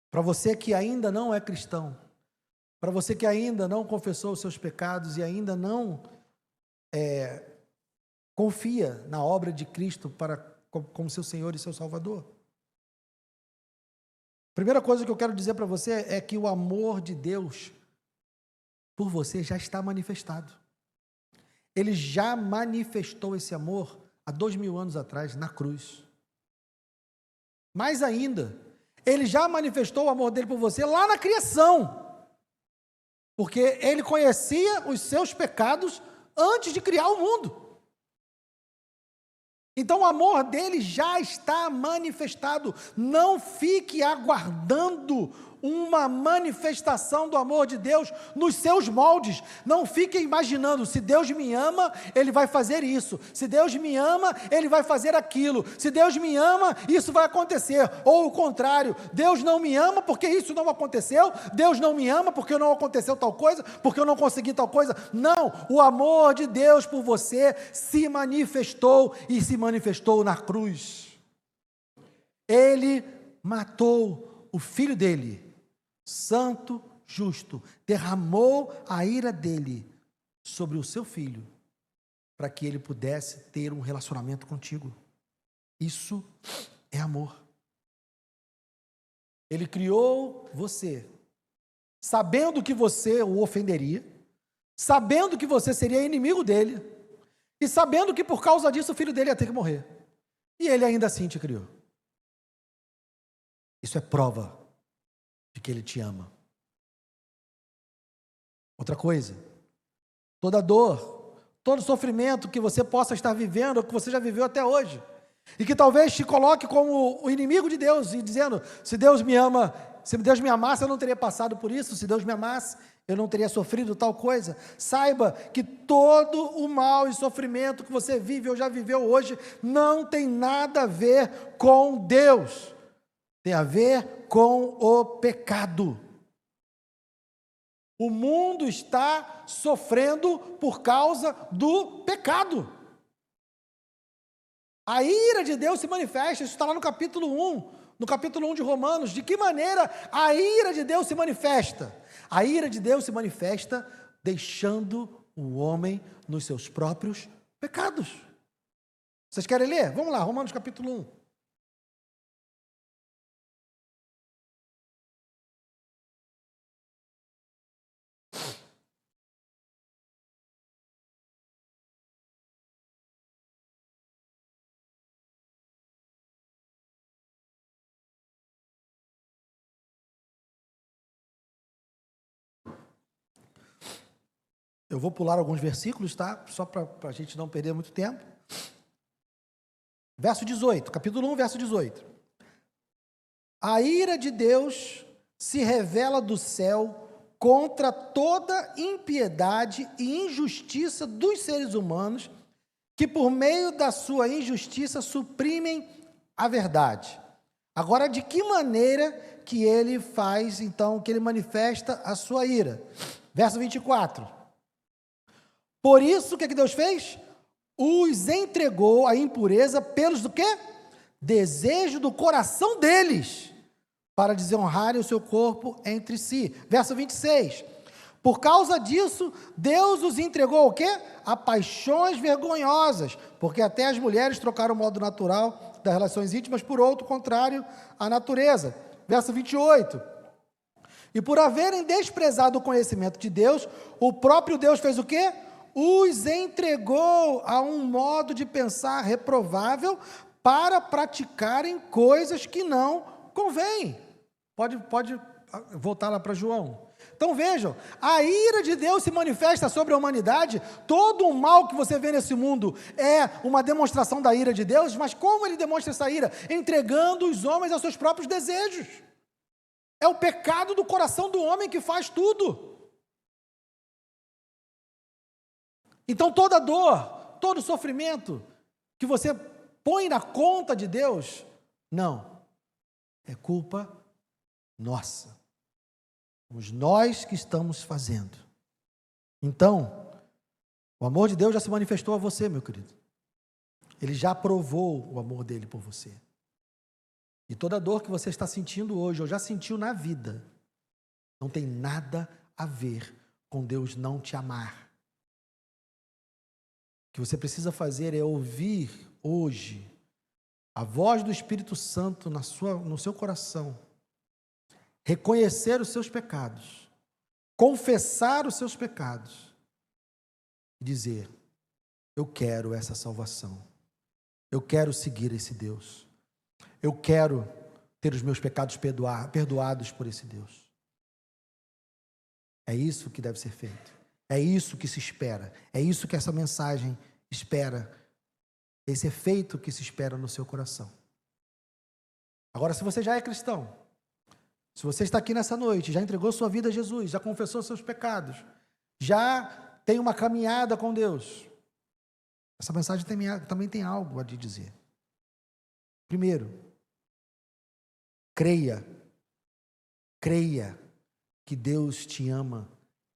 Speaker 1: para você que ainda não é cristão, para você que ainda não confessou os seus pecados e ainda não confia na obra de Cristo como seu Senhor e seu Salvador. Primeira coisa que eu quero dizer para você é que o amor de Deus por você já está manifestado. Ele já manifestou esse amor há 2000 anos atrás, na cruz. Mais ainda, Ele já manifestou o amor dele por você lá na criação. Porque Ele conhecia os seus pecados antes de criar o mundo. Então o amor dele já está manifestado. Não fique aguardando uma manifestação do amor de Deus nos seus moldes. Não fique imaginando, se Deus me ama, Ele vai fazer isso. Se Deus me ama, Ele vai fazer aquilo. Se Deus me ama, isso vai acontecer. Ou o contrário, Deus não me ama porque isso não aconteceu. Deus não me ama porque não aconteceu tal coisa, porque eu não consegui tal coisa. Não, o amor de Deus por você se manifestou e se manifestou na cruz. Ele matou o filho dele, santo, justo, derramou a ira dele sobre o seu filho, para que ele pudesse ter um relacionamento contigo. Isso é amor. Ele criou você, sabendo que você o ofenderia, sabendo que você seria inimigo dele, e sabendo que por causa disso o filho dele ia ter que morrer. E ele ainda assim te criou. Isso é prova de que Ele te ama. Outra coisa, toda dor, todo sofrimento que você possa estar vivendo, ou que você já viveu até hoje, e que talvez te coloque como o inimigo de Deus, e dizendo, se Deus me ama, se Deus me amasse, eu não teria passado por isso, se Deus me amasse, eu não teria sofrido tal coisa. Saiba que todo o mal e sofrimento que você vive ou já viveu hoje, não tem nada a ver com Deus, tem a ver com o pecado. O mundo está sofrendo por causa do pecado. A ira de Deus se manifesta, isso está lá no capítulo 1 de Romanos. De que maneira a ira de Deus se manifesta? A ira de Deus se manifesta deixando o homem nos seus próprios pecados. Vocês querem ler? Vamos lá, Romanos capítulo 1. Eu vou pular alguns versículos, tá? Só para a gente não perder muito tempo. Verso 18, capítulo 1, verso 18. A ira de Deus se revela do céu contra toda impiedade e injustiça dos seres humanos, que por meio da sua injustiça suprimem a verdade. Agora, de que maneira que ele faz, então, que ele manifesta a sua ira? Verso 24. Por isso, o que Deus fez? Os entregou à impureza pelos do quê? Desejo do coração deles, para desonrarem o seu corpo entre si. Verso 26. Por causa disso, Deus os entregou ao quê? A paixões vergonhosas, porque até as mulheres trocaram o modo natural das relações íntimas por outro contrário à natureza. Verso 28. E por haverem desprezado o conhecimento de Deus, o próprio Deus fez o quê? Os entregou a um modo de pensar reprovável para praticarem coisas que não convêm. Pode voltar lá para João. Então vejam, a ira de Deus se manifesta sobre a humanidade. Todo o mal que você vê nesse mundo é uma demonstração da ira de Deus, mas como ele demonstra essa ira? Entregando os homens aos seus próprios desejos. É o pecado do coração do homem que faz tudo. Então toda dor, todo sofrimento que você põe na conta de Deus, não, é culpa nossa. Somos nós que estamos fazendo. Então, o amor de Deus já se manifestou a você, meu querido. Ele já provou o amor dele por você. E toda dor que você está sentindo hoje, ou já sentiu na vida, não tem nada a ver com Deus não te amar. O que você precisa fazer é ouvir hoje a voz do Espírito Santo no seu coração, reconhecer os seus pecados, confessar os seus pecados e dizer: eu quero essa salvação, eu quero seguir esse Deus, eu quero ter os meus pecados perdoados por esse Deus. É isso que deve ser feito, é isso que se espera, é isso que essa mensagem espera, esse efeito que se espera no seu coração. Agora, se você já é cristão, se você está aqui nessa noite, já entregou sua vida a Jesus, já confessou seus pecados, já tem uma caminhada com Deus, essa mensagem também tem algo a te dizer. Primeiro, creia que Deus te ama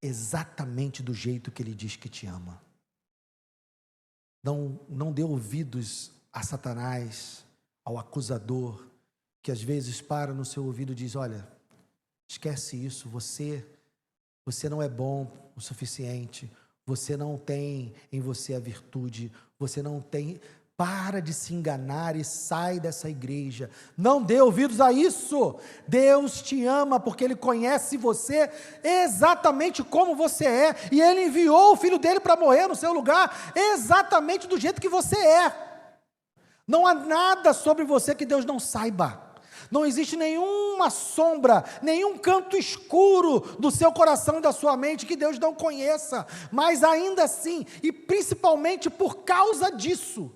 Speaker 1: exatamente do jeito que Ele diz que te ama. Não dê ouvidos a Satanás, ao acusador, que às vezes para no seu ouvido e diz: olha, esquece isso, você não é bom o suficiente, você não tem em você a virtude, você não tem... Para de se enganar e sai dessa igreja. Não dê ouvidos a isso. Deus te ama porque Ele conhece você exatamente como você é, e Ele enviou o Filho dele para morrer no seu lugar exatamente do jeito que você é. Não há nada sobre você que Deus não saiba. Não existe nenhuma sombra, nenhum canto escuro do seu coração e da sua mente que Deus não conheça. Mas ainda assim, e principalmente por causa disso,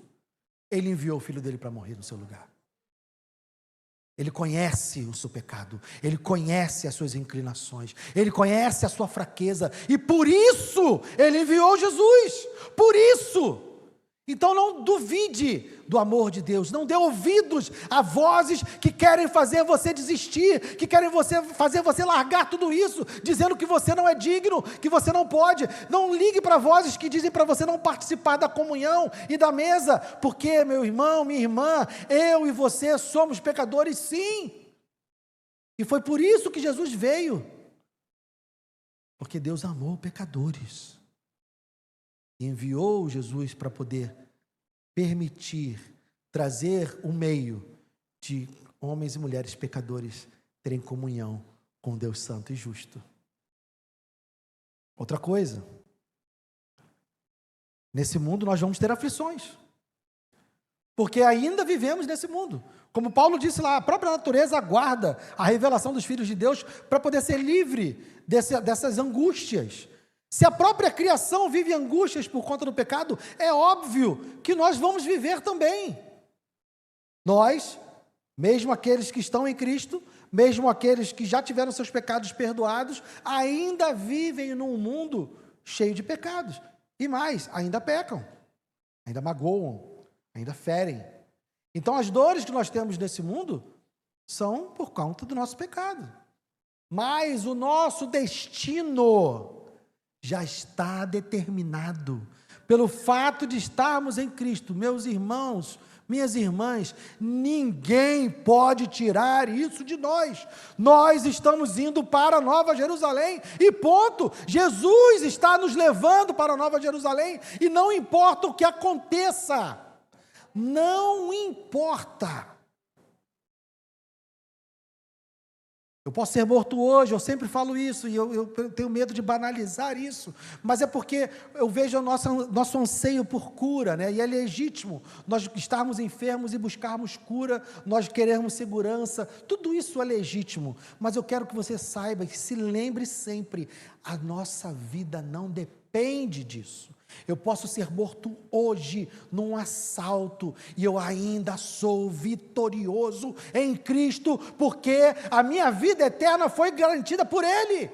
Speaker 1: Ele enviou o Filho dele para morrer no seu lugar. Ele conhece o seu pecado, Ele conhece as suas inclinações, Ele conhece a sua fraqueza, e por isso Ele enviou Jesus, por isso. Então não duvide do amor de Deus, não dê ouvidos a vozes que querem fazer você desistir, que querem fazer você largar tudo isso, dizendo que você não é digno, que você não pode. Não ligue para vozes que dizem para você não participar da comunhão e da mesa, porque, meu irmão, minha irmã, eu e você somos pecadores, sim. E foi por isso que Jesus veio, porque Deus amou pecadores. E enviou Jesus para poder permitir, trazer um meio de homens e mulheres pecadores terem comunhão com Deus Santo e Justo. Outra coisa, nesse mundo nós vamos ter aflições, porque ainda vivemos nesse mundo. Como Paulo disse lá, a própria natureza aguarda a revelação dos filhos de Deus para poder ser livre dessas angústias. Se a própria criação vive angústias por conta do pecado, é óbvio que nós vamos viver também. Nós, mesmo aqueles que estão em Cristo, mesmo aqueles que já tiveram seus pecados perdoados, ainda vivem num mundo cheio de pecados. E mais, ainda pecam, ainda magoam, ainda ferem. Então as dores que nós temos nesse mundo são por conta do nosso pecado. Mas o nosso destino já está determinado pelo fato de estarmos em Cristo. Meus irmãos, minhas irmãs, ninguém pode tirar isso de nós. Nós estamos indo para a Nova Jerusalém e ponto. Jesus está nos levando para a Nova Jerusalém e não importa o que aconteça. Não importa. Eu posso ser morto hoje, eu sempre falo isso, e eu tenho medo de banalizar isso, mas é porque eu vejo o nosso anseio por cura, né? E é legítimo nós estarmos enfermos e buscarmos cura, nós queremos segurança, tudo isso é legítimo, mas eu quero que você saiba, que se lembre sempre, a nossa vida não depende disso. Eu posso ser morto hoje num assalto e eu ainda sou vitorioso em Cristo, porque a minha vida eterna foi garantida por Ele.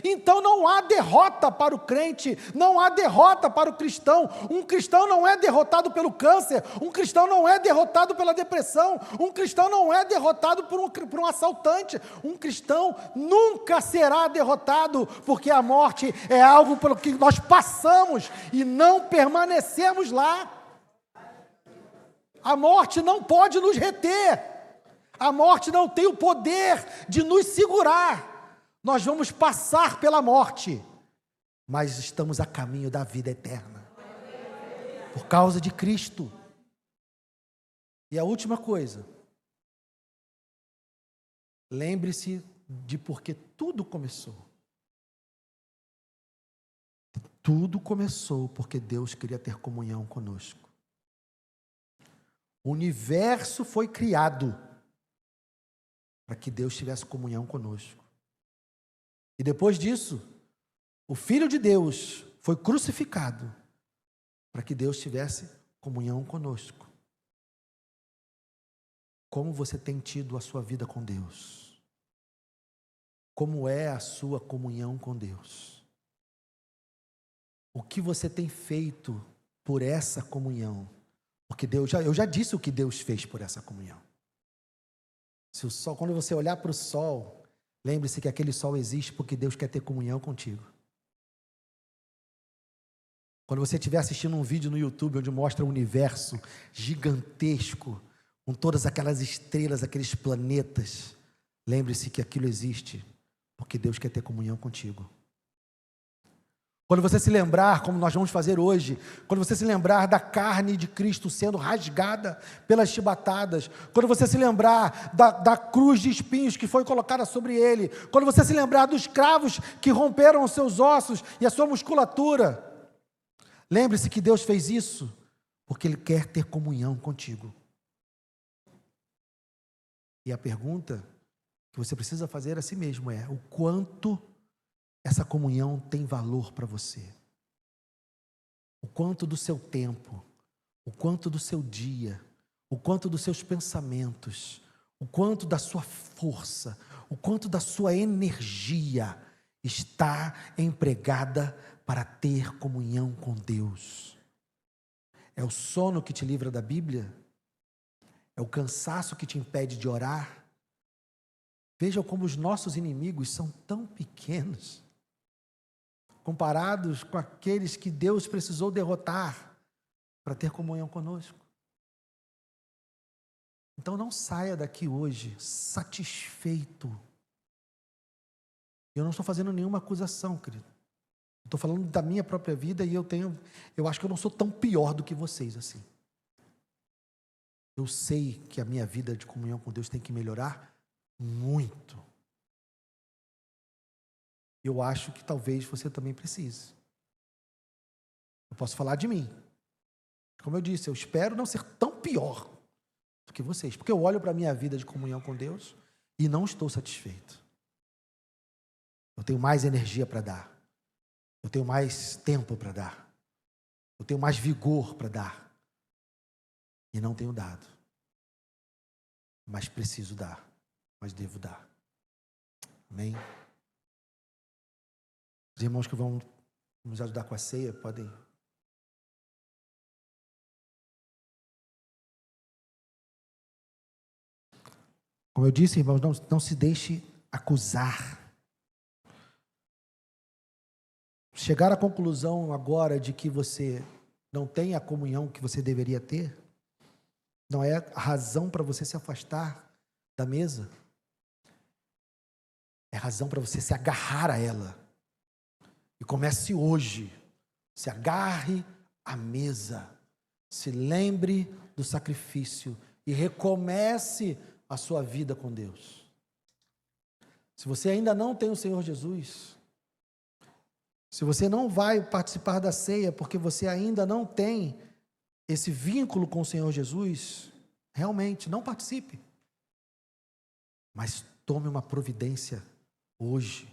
Speaker 1: Então não há derrota para o crente, não há derrota para o cristão. Um cristão não é derrotado pelo câncer, um cristão não é derrotado pela depressão, um cristão não é derrotado por um assaltante, um cristão nunca será derrotado, porque a morte é algo pelo que nós passamos e não permanecemos lá. A morte não pode nos reter, a morte não tem o poder de nos segurar. Nós vamos passar pela morte, mas estamos a caminho da vida eterna, por causa de Cristo. E a última coisa, lembre-se de porque tudo começou. Tudo começou porque Deus queria ter comunhão conosco. O universo foi criado para que Deus tivesse comunhão conosco. E depois disso, o Filho de Deus foi crucificado para que Deus tivesse comunhão conosco. Como você tem tido a sua vida com Deus? Como é a sua comunhão com Deus? O que você tem feito por essa comunhão? Porque eu já disse o que Deus fez por essa comunhão. Se o sol, quando você olhar para o sol, lembre-se que aquele sol existe porque Deus quer ter comunhão contigo. Quando você estiver assistindo um vídeo no YouTube onde mostra um universo gigantesco, com todas aquelas estrelas, aqueles planetas, lembre-se que aquilo existe porque Deus quer ter comunhão contigo. Quando você se lembrar, como nós vamos fazer hoje, quando você se lembrar da carne de Cristo sendo rasgada pelas chibatadas, quando você se lembrar da cruz de espinhos que foi colocada sobre ele, quando você se lembrar dos cravos que romperam os seus ossos e a sua musculatura, lembre-se que Deus fez isso porque Ele quer ter comunhão contigo. E a pergunta que você precisa fazer a si mesmo é: o quanto essa comunhão tem valor para você? O quanto do seu tempo, o quanto do seu dia, o quanto dos seus pensamentos, o quanto da sua força, o quanto da sua energia está empregada para ter comunhão com Deus? É o sono que te livra da Bíblia? É o cansaço que te impede de orar? Vejam como os nossos inimigos são tão pequenos comparados com aqueles que Deus precisou derrotar para ter comunhão conosco. Então não saia daqui hoje satisfeito. Eu não estou fazendo nenhuma acusação, querido. Estou falando da minha própria vida e eu acho que eu não sou tão pior do que vocês assim. Eu sei que a minha vida de comunhão com Deus tem que melhorar muito. Eu acho que talvez você também precise. Eu posso falar de mim. Como eu disse, eu espero não ser tão pior do que vocês, porque eu olho para a minha vida de comunhão com Deus e não estou satisfeito. Eu tenho mais energia para dar. Eu tenho mais tempo para dar. Eu tenho mais vigor para dar. E não tenho dado. Mas preciso dar. Mas devo dar. Amém? Os irmãos que vão nos ajudar com a ceia podem... Como eu disse, irmãos, não se deixe acusar. Chegar à conclusão agora de que você não tem a comunhão que você deveria ter, não é a razão para você se afastar da mesa. É razão para você se agarrar a ela. E comece hoje. Se agarre à mesa. Se lembre do sacrifício e recomece a sua vida com Deus. Se você ainda não tem o Senhor Jesus, se você não vai participar da ceia porque você ainda não tem esse vínculo com o Senhor Jesus, realmente não participe. Mas tome uma providência hoje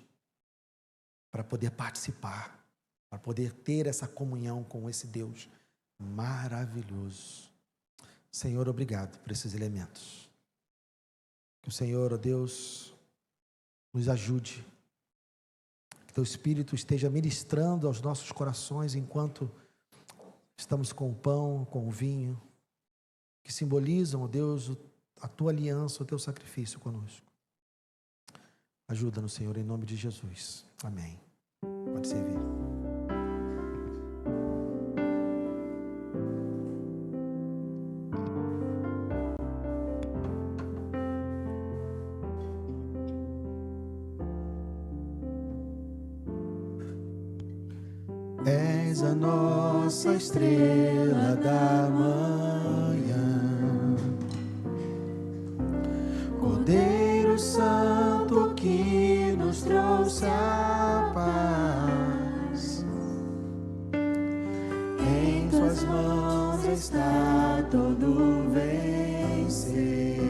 Speaker 1: para poder participar, para poder ter essa comunhão com esse Deus maravilhoso. Senhor, obrigado por esses elementos. Que o Senhor, ó Deus, nos ajude. Que Teu Espírito esteja ministrando aos nossos corações enquanto estamos com o pão, com o vinho, que simbolizam, ó Deus, a Tua aliança, o Teu sacrifício conosco. Ajuda-nos, Senhor, em nome de Jesus. Amém. Pode servir. És a nossa estrela da manhã, Cordeiro Santo que nos trouxe a paz. Em Tuas mãos está todo vencer,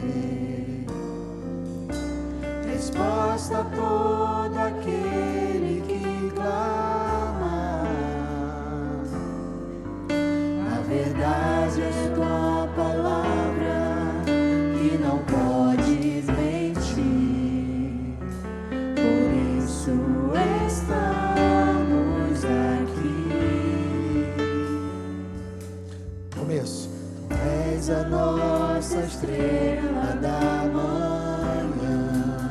Speaker 1: resposta a todo aquele que clama. Verdade é Tua palavra que não podes mentir, por isso estamos aqui. Começo. És a nossa estrela da manhã,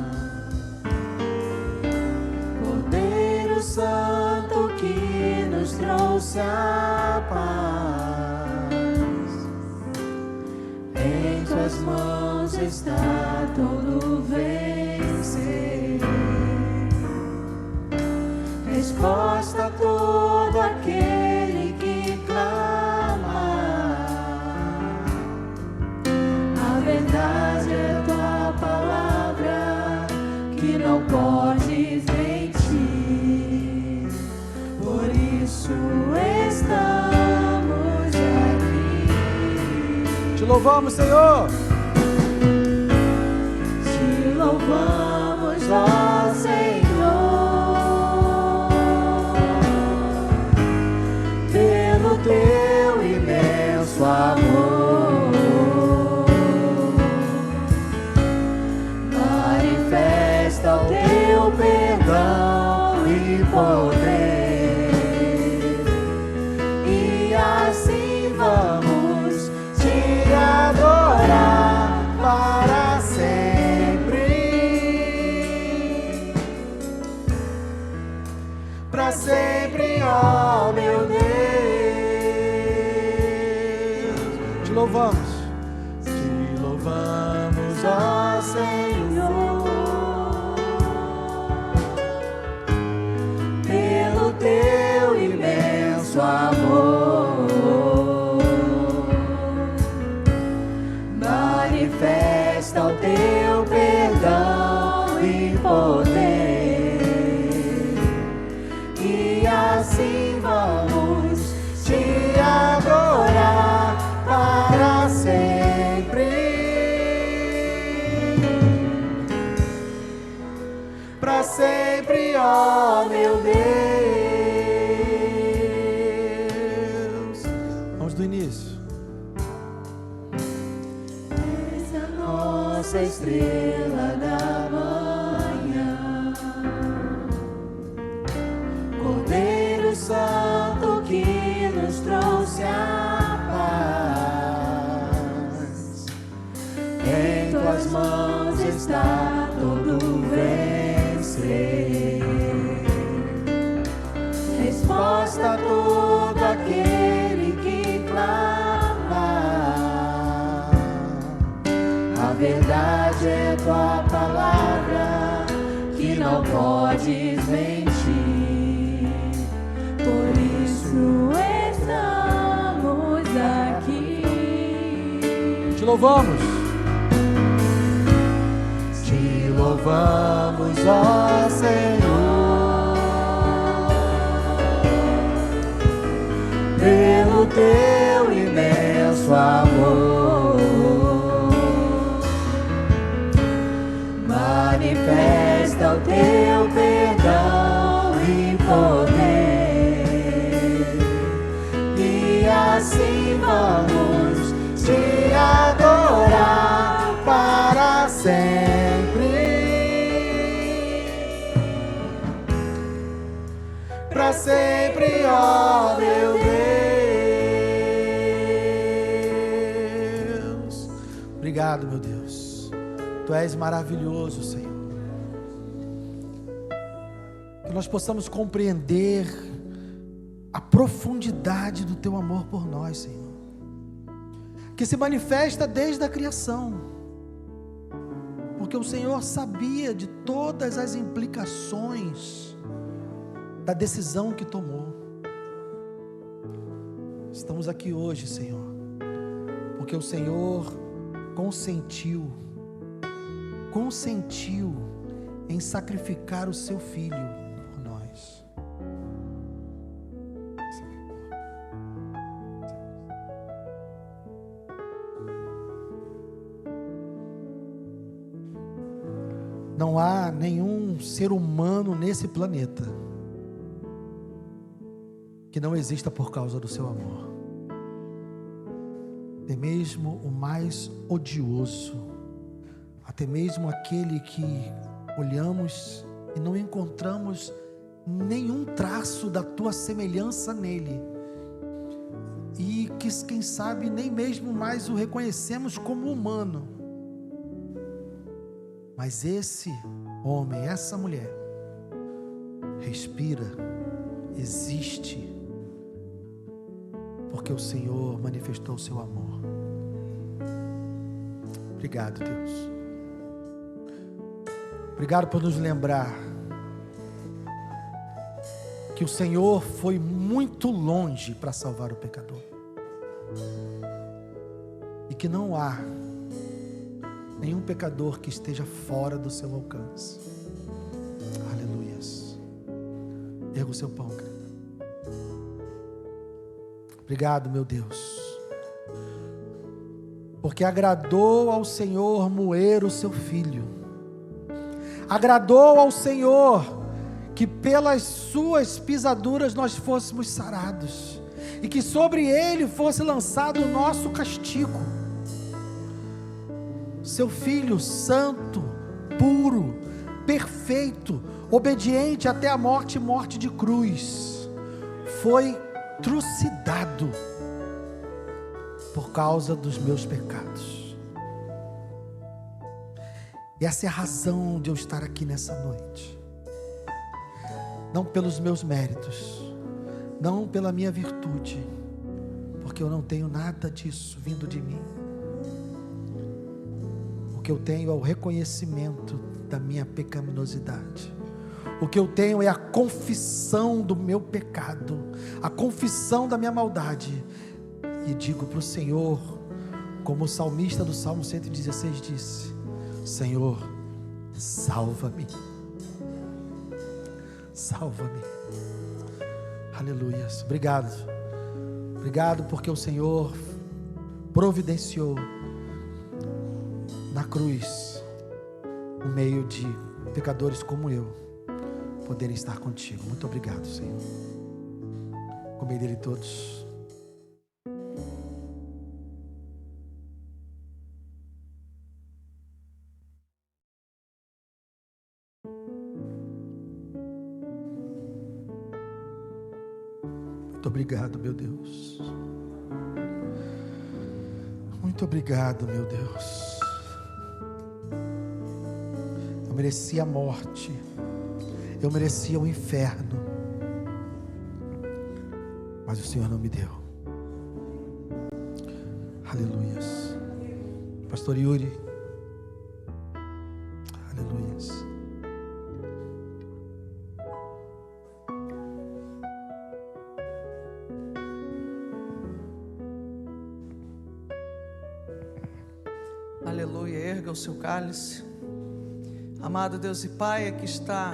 Speaker 1: Cordeiro Santo que nos trouxe a paz. Em Tuas mãos está todo vencer, resposta a todo aquele que clama. A verdade é Tua palavra que não podes mentir, por isso estamos aqui. Te louvamos, Senhor. Te louvamos, ó Senhor, pelo Teu imenso amor. Manifesta o Teu perdão e poder, e assim vamos Te adorar para sempre, ó meu Deus. Te louvamos, ó Senhor, pelo Teu imenso amor. Manifesta o Teu perdão e poder, e assim vamos Te adorar para sempre, ó meu Deus.
Speaker 2: nossa estrela da manhã. Cordeiro Santo que nos trouxe a paz, em tuas mãos está todo vencer. Resposta a todo aquele que clama. A verdade é tua palavra, que não podes mentir. Por isso estamos aqui.
Speaker 1: Te louvamos.
Speaker 2: Te louvamos, ó Senhor, pelo teu imenso amor. Manifesta o teu perdão e poder, e assim vamos te adorar para sempre, para sempre, ó meu Deus.
Speaker 1: Obrigado, meu Deus. Tu és maravilhoso, Senhor. Que nós possamos compreender a profundidade do teu amor por nós, Senhor, que se manifesta desde a criação, porque o Senhor sabia de todas as implicações da decisão que tomou. Estamos aqui hoje, Senhor, porque o Senhor consentiu em sacrificar o seu Filho por nós. Não há nenhum ser humano nesse planeta que não exista por causa do seu amor. Até mesmo o mais odioso, até mesmo aquele que olhamos e não encontramos nenhum traço da tua semelhança nele, e que quem sabe nem mesmo mais o reconhecemos como humano, mas esse homem, essa mulher respira, existe, porque o Senhor manifestou o seu amor. Obrigado, Deus. Obrigado por nos lembrar que o Senhor foi muito longe para salvar o pecador, e que não há nenhum pecador que esteja fora do seu alcance. Aleluias. Erga o seu pão, querido. Obrigado, meu Deus, porque agradou ao Senhor moer o seu Filho. Agradou ao Senhor que pelas suas pisaduras nós fôssemos sarados, e que sobre ele fosse lançado o nosso castigo. Seu Filho santo, puro, perfeito, obediente até a morte, morte de cruz, foi trucidado por causa dos meus pecados. E essa é a razão de eu estar aqui nessa noite. Não pelos meus méritos, não pela minha virtude, porque eu não tenho nada disso vindo de mim. O que eu tenho é o reconhecimento da minha pecaminosidade. O que eu tenho é a confissão do meu pecado, a confissão da minha maldade. E digo para o Senhor, como o salmista do Salmo 116 disse: Senhor, salva-me, salva-me. Aleluias. Obrigado, obrigado porque o Senhor providenciou na cruz o meio de pecadores como eu poderem estar contigo. Muito obrigado, Senhor. Comei dele todos. obrigado, meu Deus. Muito obrigado, meu Deus. Eu merecia a morte, eu merecia o inferno, mas o Senhor não me deu. Aleluias. Pastor Yuri. Aleluias.
Speaker 3: Aleluia, erga o seu cálice. Amado Deus e Pai, aqui está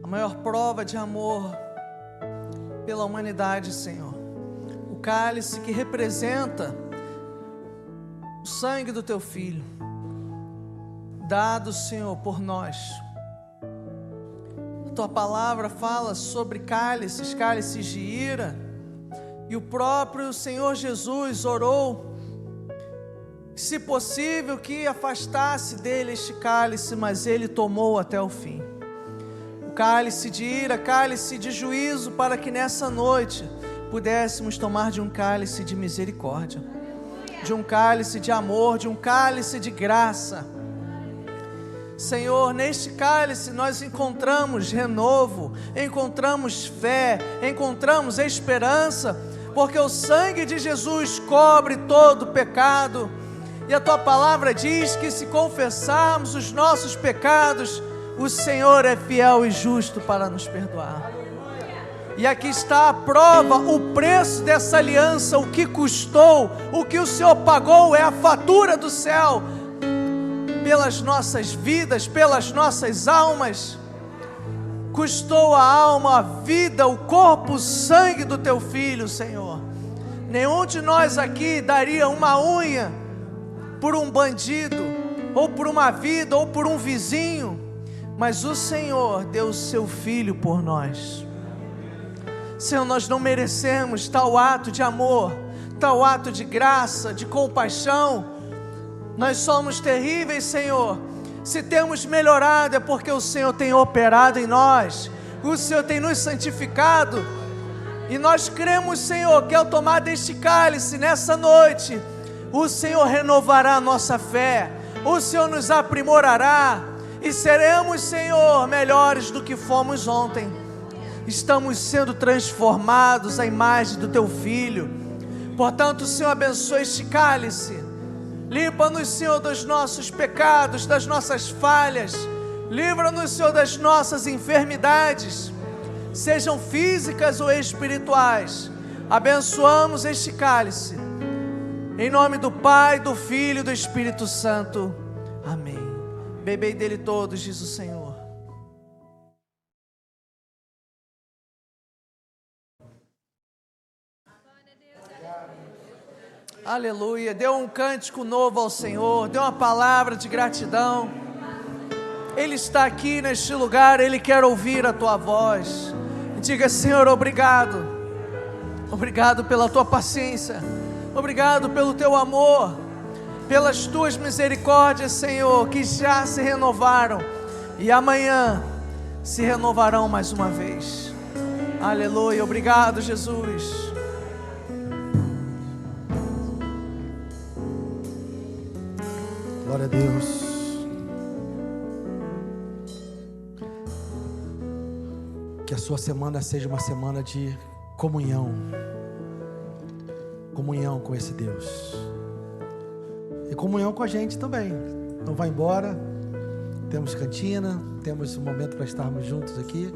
Speaker 3: a maior prova de amor pela humanidade, Senhor. O cálice que representa o sangue do Teu Filho, dado, Senhor, por nós. A Tua palavra fala sobre cálices, cálices de ira, e o próprio Senhor Jesus orou, se possível, que afastasse dele este cálice, mas ele tomou até o fim. O cálice de ira, cálice de juízo, para que nessa noite pudéssemos tomar de um cálice de misericórdia, de um cálice de amor, de um cálice de graça. Senhor, neste cálice nós encontramos renovo, encontramos fé, encontramos esperança, porque o sangue de Jesus cobre todo o pecado. E a Tua palavra diz que se confessarmos os nossos pecados, o Senhor é fiel e justo para nos perdoar. E aqui está a prova, o preço dessa aliança, o que custou, o que o Senhor pagou, é a fatura do céu, pelas nossas vidas, pelas nossas almas. Custou a alma, a vida, o corpo, o sangue do Teu Filho, Senhor. Nenhum de nós aqui daria uma unha por um bandido, ou por uma vida, ou por um vizinho, mas o Senhor deu o Seu Filho por nós. Senhor, nós não merecemos tal ato de amor, tal ato de graça, de compaixão. Nós somos terríveis, Senhor. Se temos melhorado é porque o Senhor tem operado em nós, o Senhor tem nos santificado, e nós cremos, Senhor, que ao tomar deste cálice nessa noite, o Senhor renovará a nossa fé, o Senhor nos aprimorará, e seremos, Senhor, melhores do que fomos ontem. Estamos sendo transformados à imagem do Teu Filho. Portanto, o Senhor abençoe este cálice. Limpa-nos, Senhor, dos nossos pecados, das nossas falhas. Livra-nos, Senhor, das nossas enfermidades, sejam físicas ou espirituais. Abençoamos este cálice, em nome do Pai, do Filho e do Espírito Santo. Amém. Bebei dele todos, diz o Senhor. Aleluia. Dê um cântico novo ao Senhor, dê uma palavra de gratidão. Ele está aqui neste lugar, Ele quer ouvir a tua voz. Diga: Senhor, obrigado. Obrigado pela tua paciência. Obrigado pelo teu amor, pelas tuas misericórdias, Senhor, que já se renovaram e amanhã se renovarão mais uma vez. Aleluia. Obrigado, Jesus.
Speaker 1: Glória a Deus. Que a sua semana seja uma semana de comunhão. Comunhão com esse Deus. E comunhão com a gente também. Não vai embora. Temos cantina, temos um momento para estarmos juntos aqui.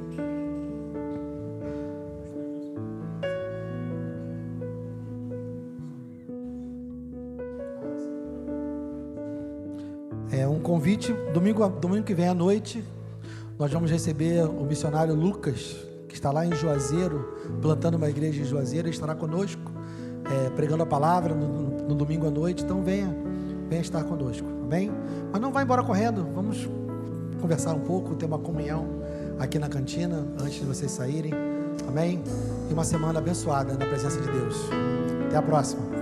Speaker 1: É um convite, domingo que vem à noite, nós vamos receber o missionário Lucas, que está lá em Juazeiro, plantando uma igreja em Juazeiro. Ele estará conosco, pregando a palavra no domingo à noite. Então venha estar conosco, amém? Mas não vá embora correndo, vamos conversar um pouco, ter uma comunhão aqui na cantina, antes de vocês saírem, amém? E uma semana abençoada na presença de Deus. Até a próxima.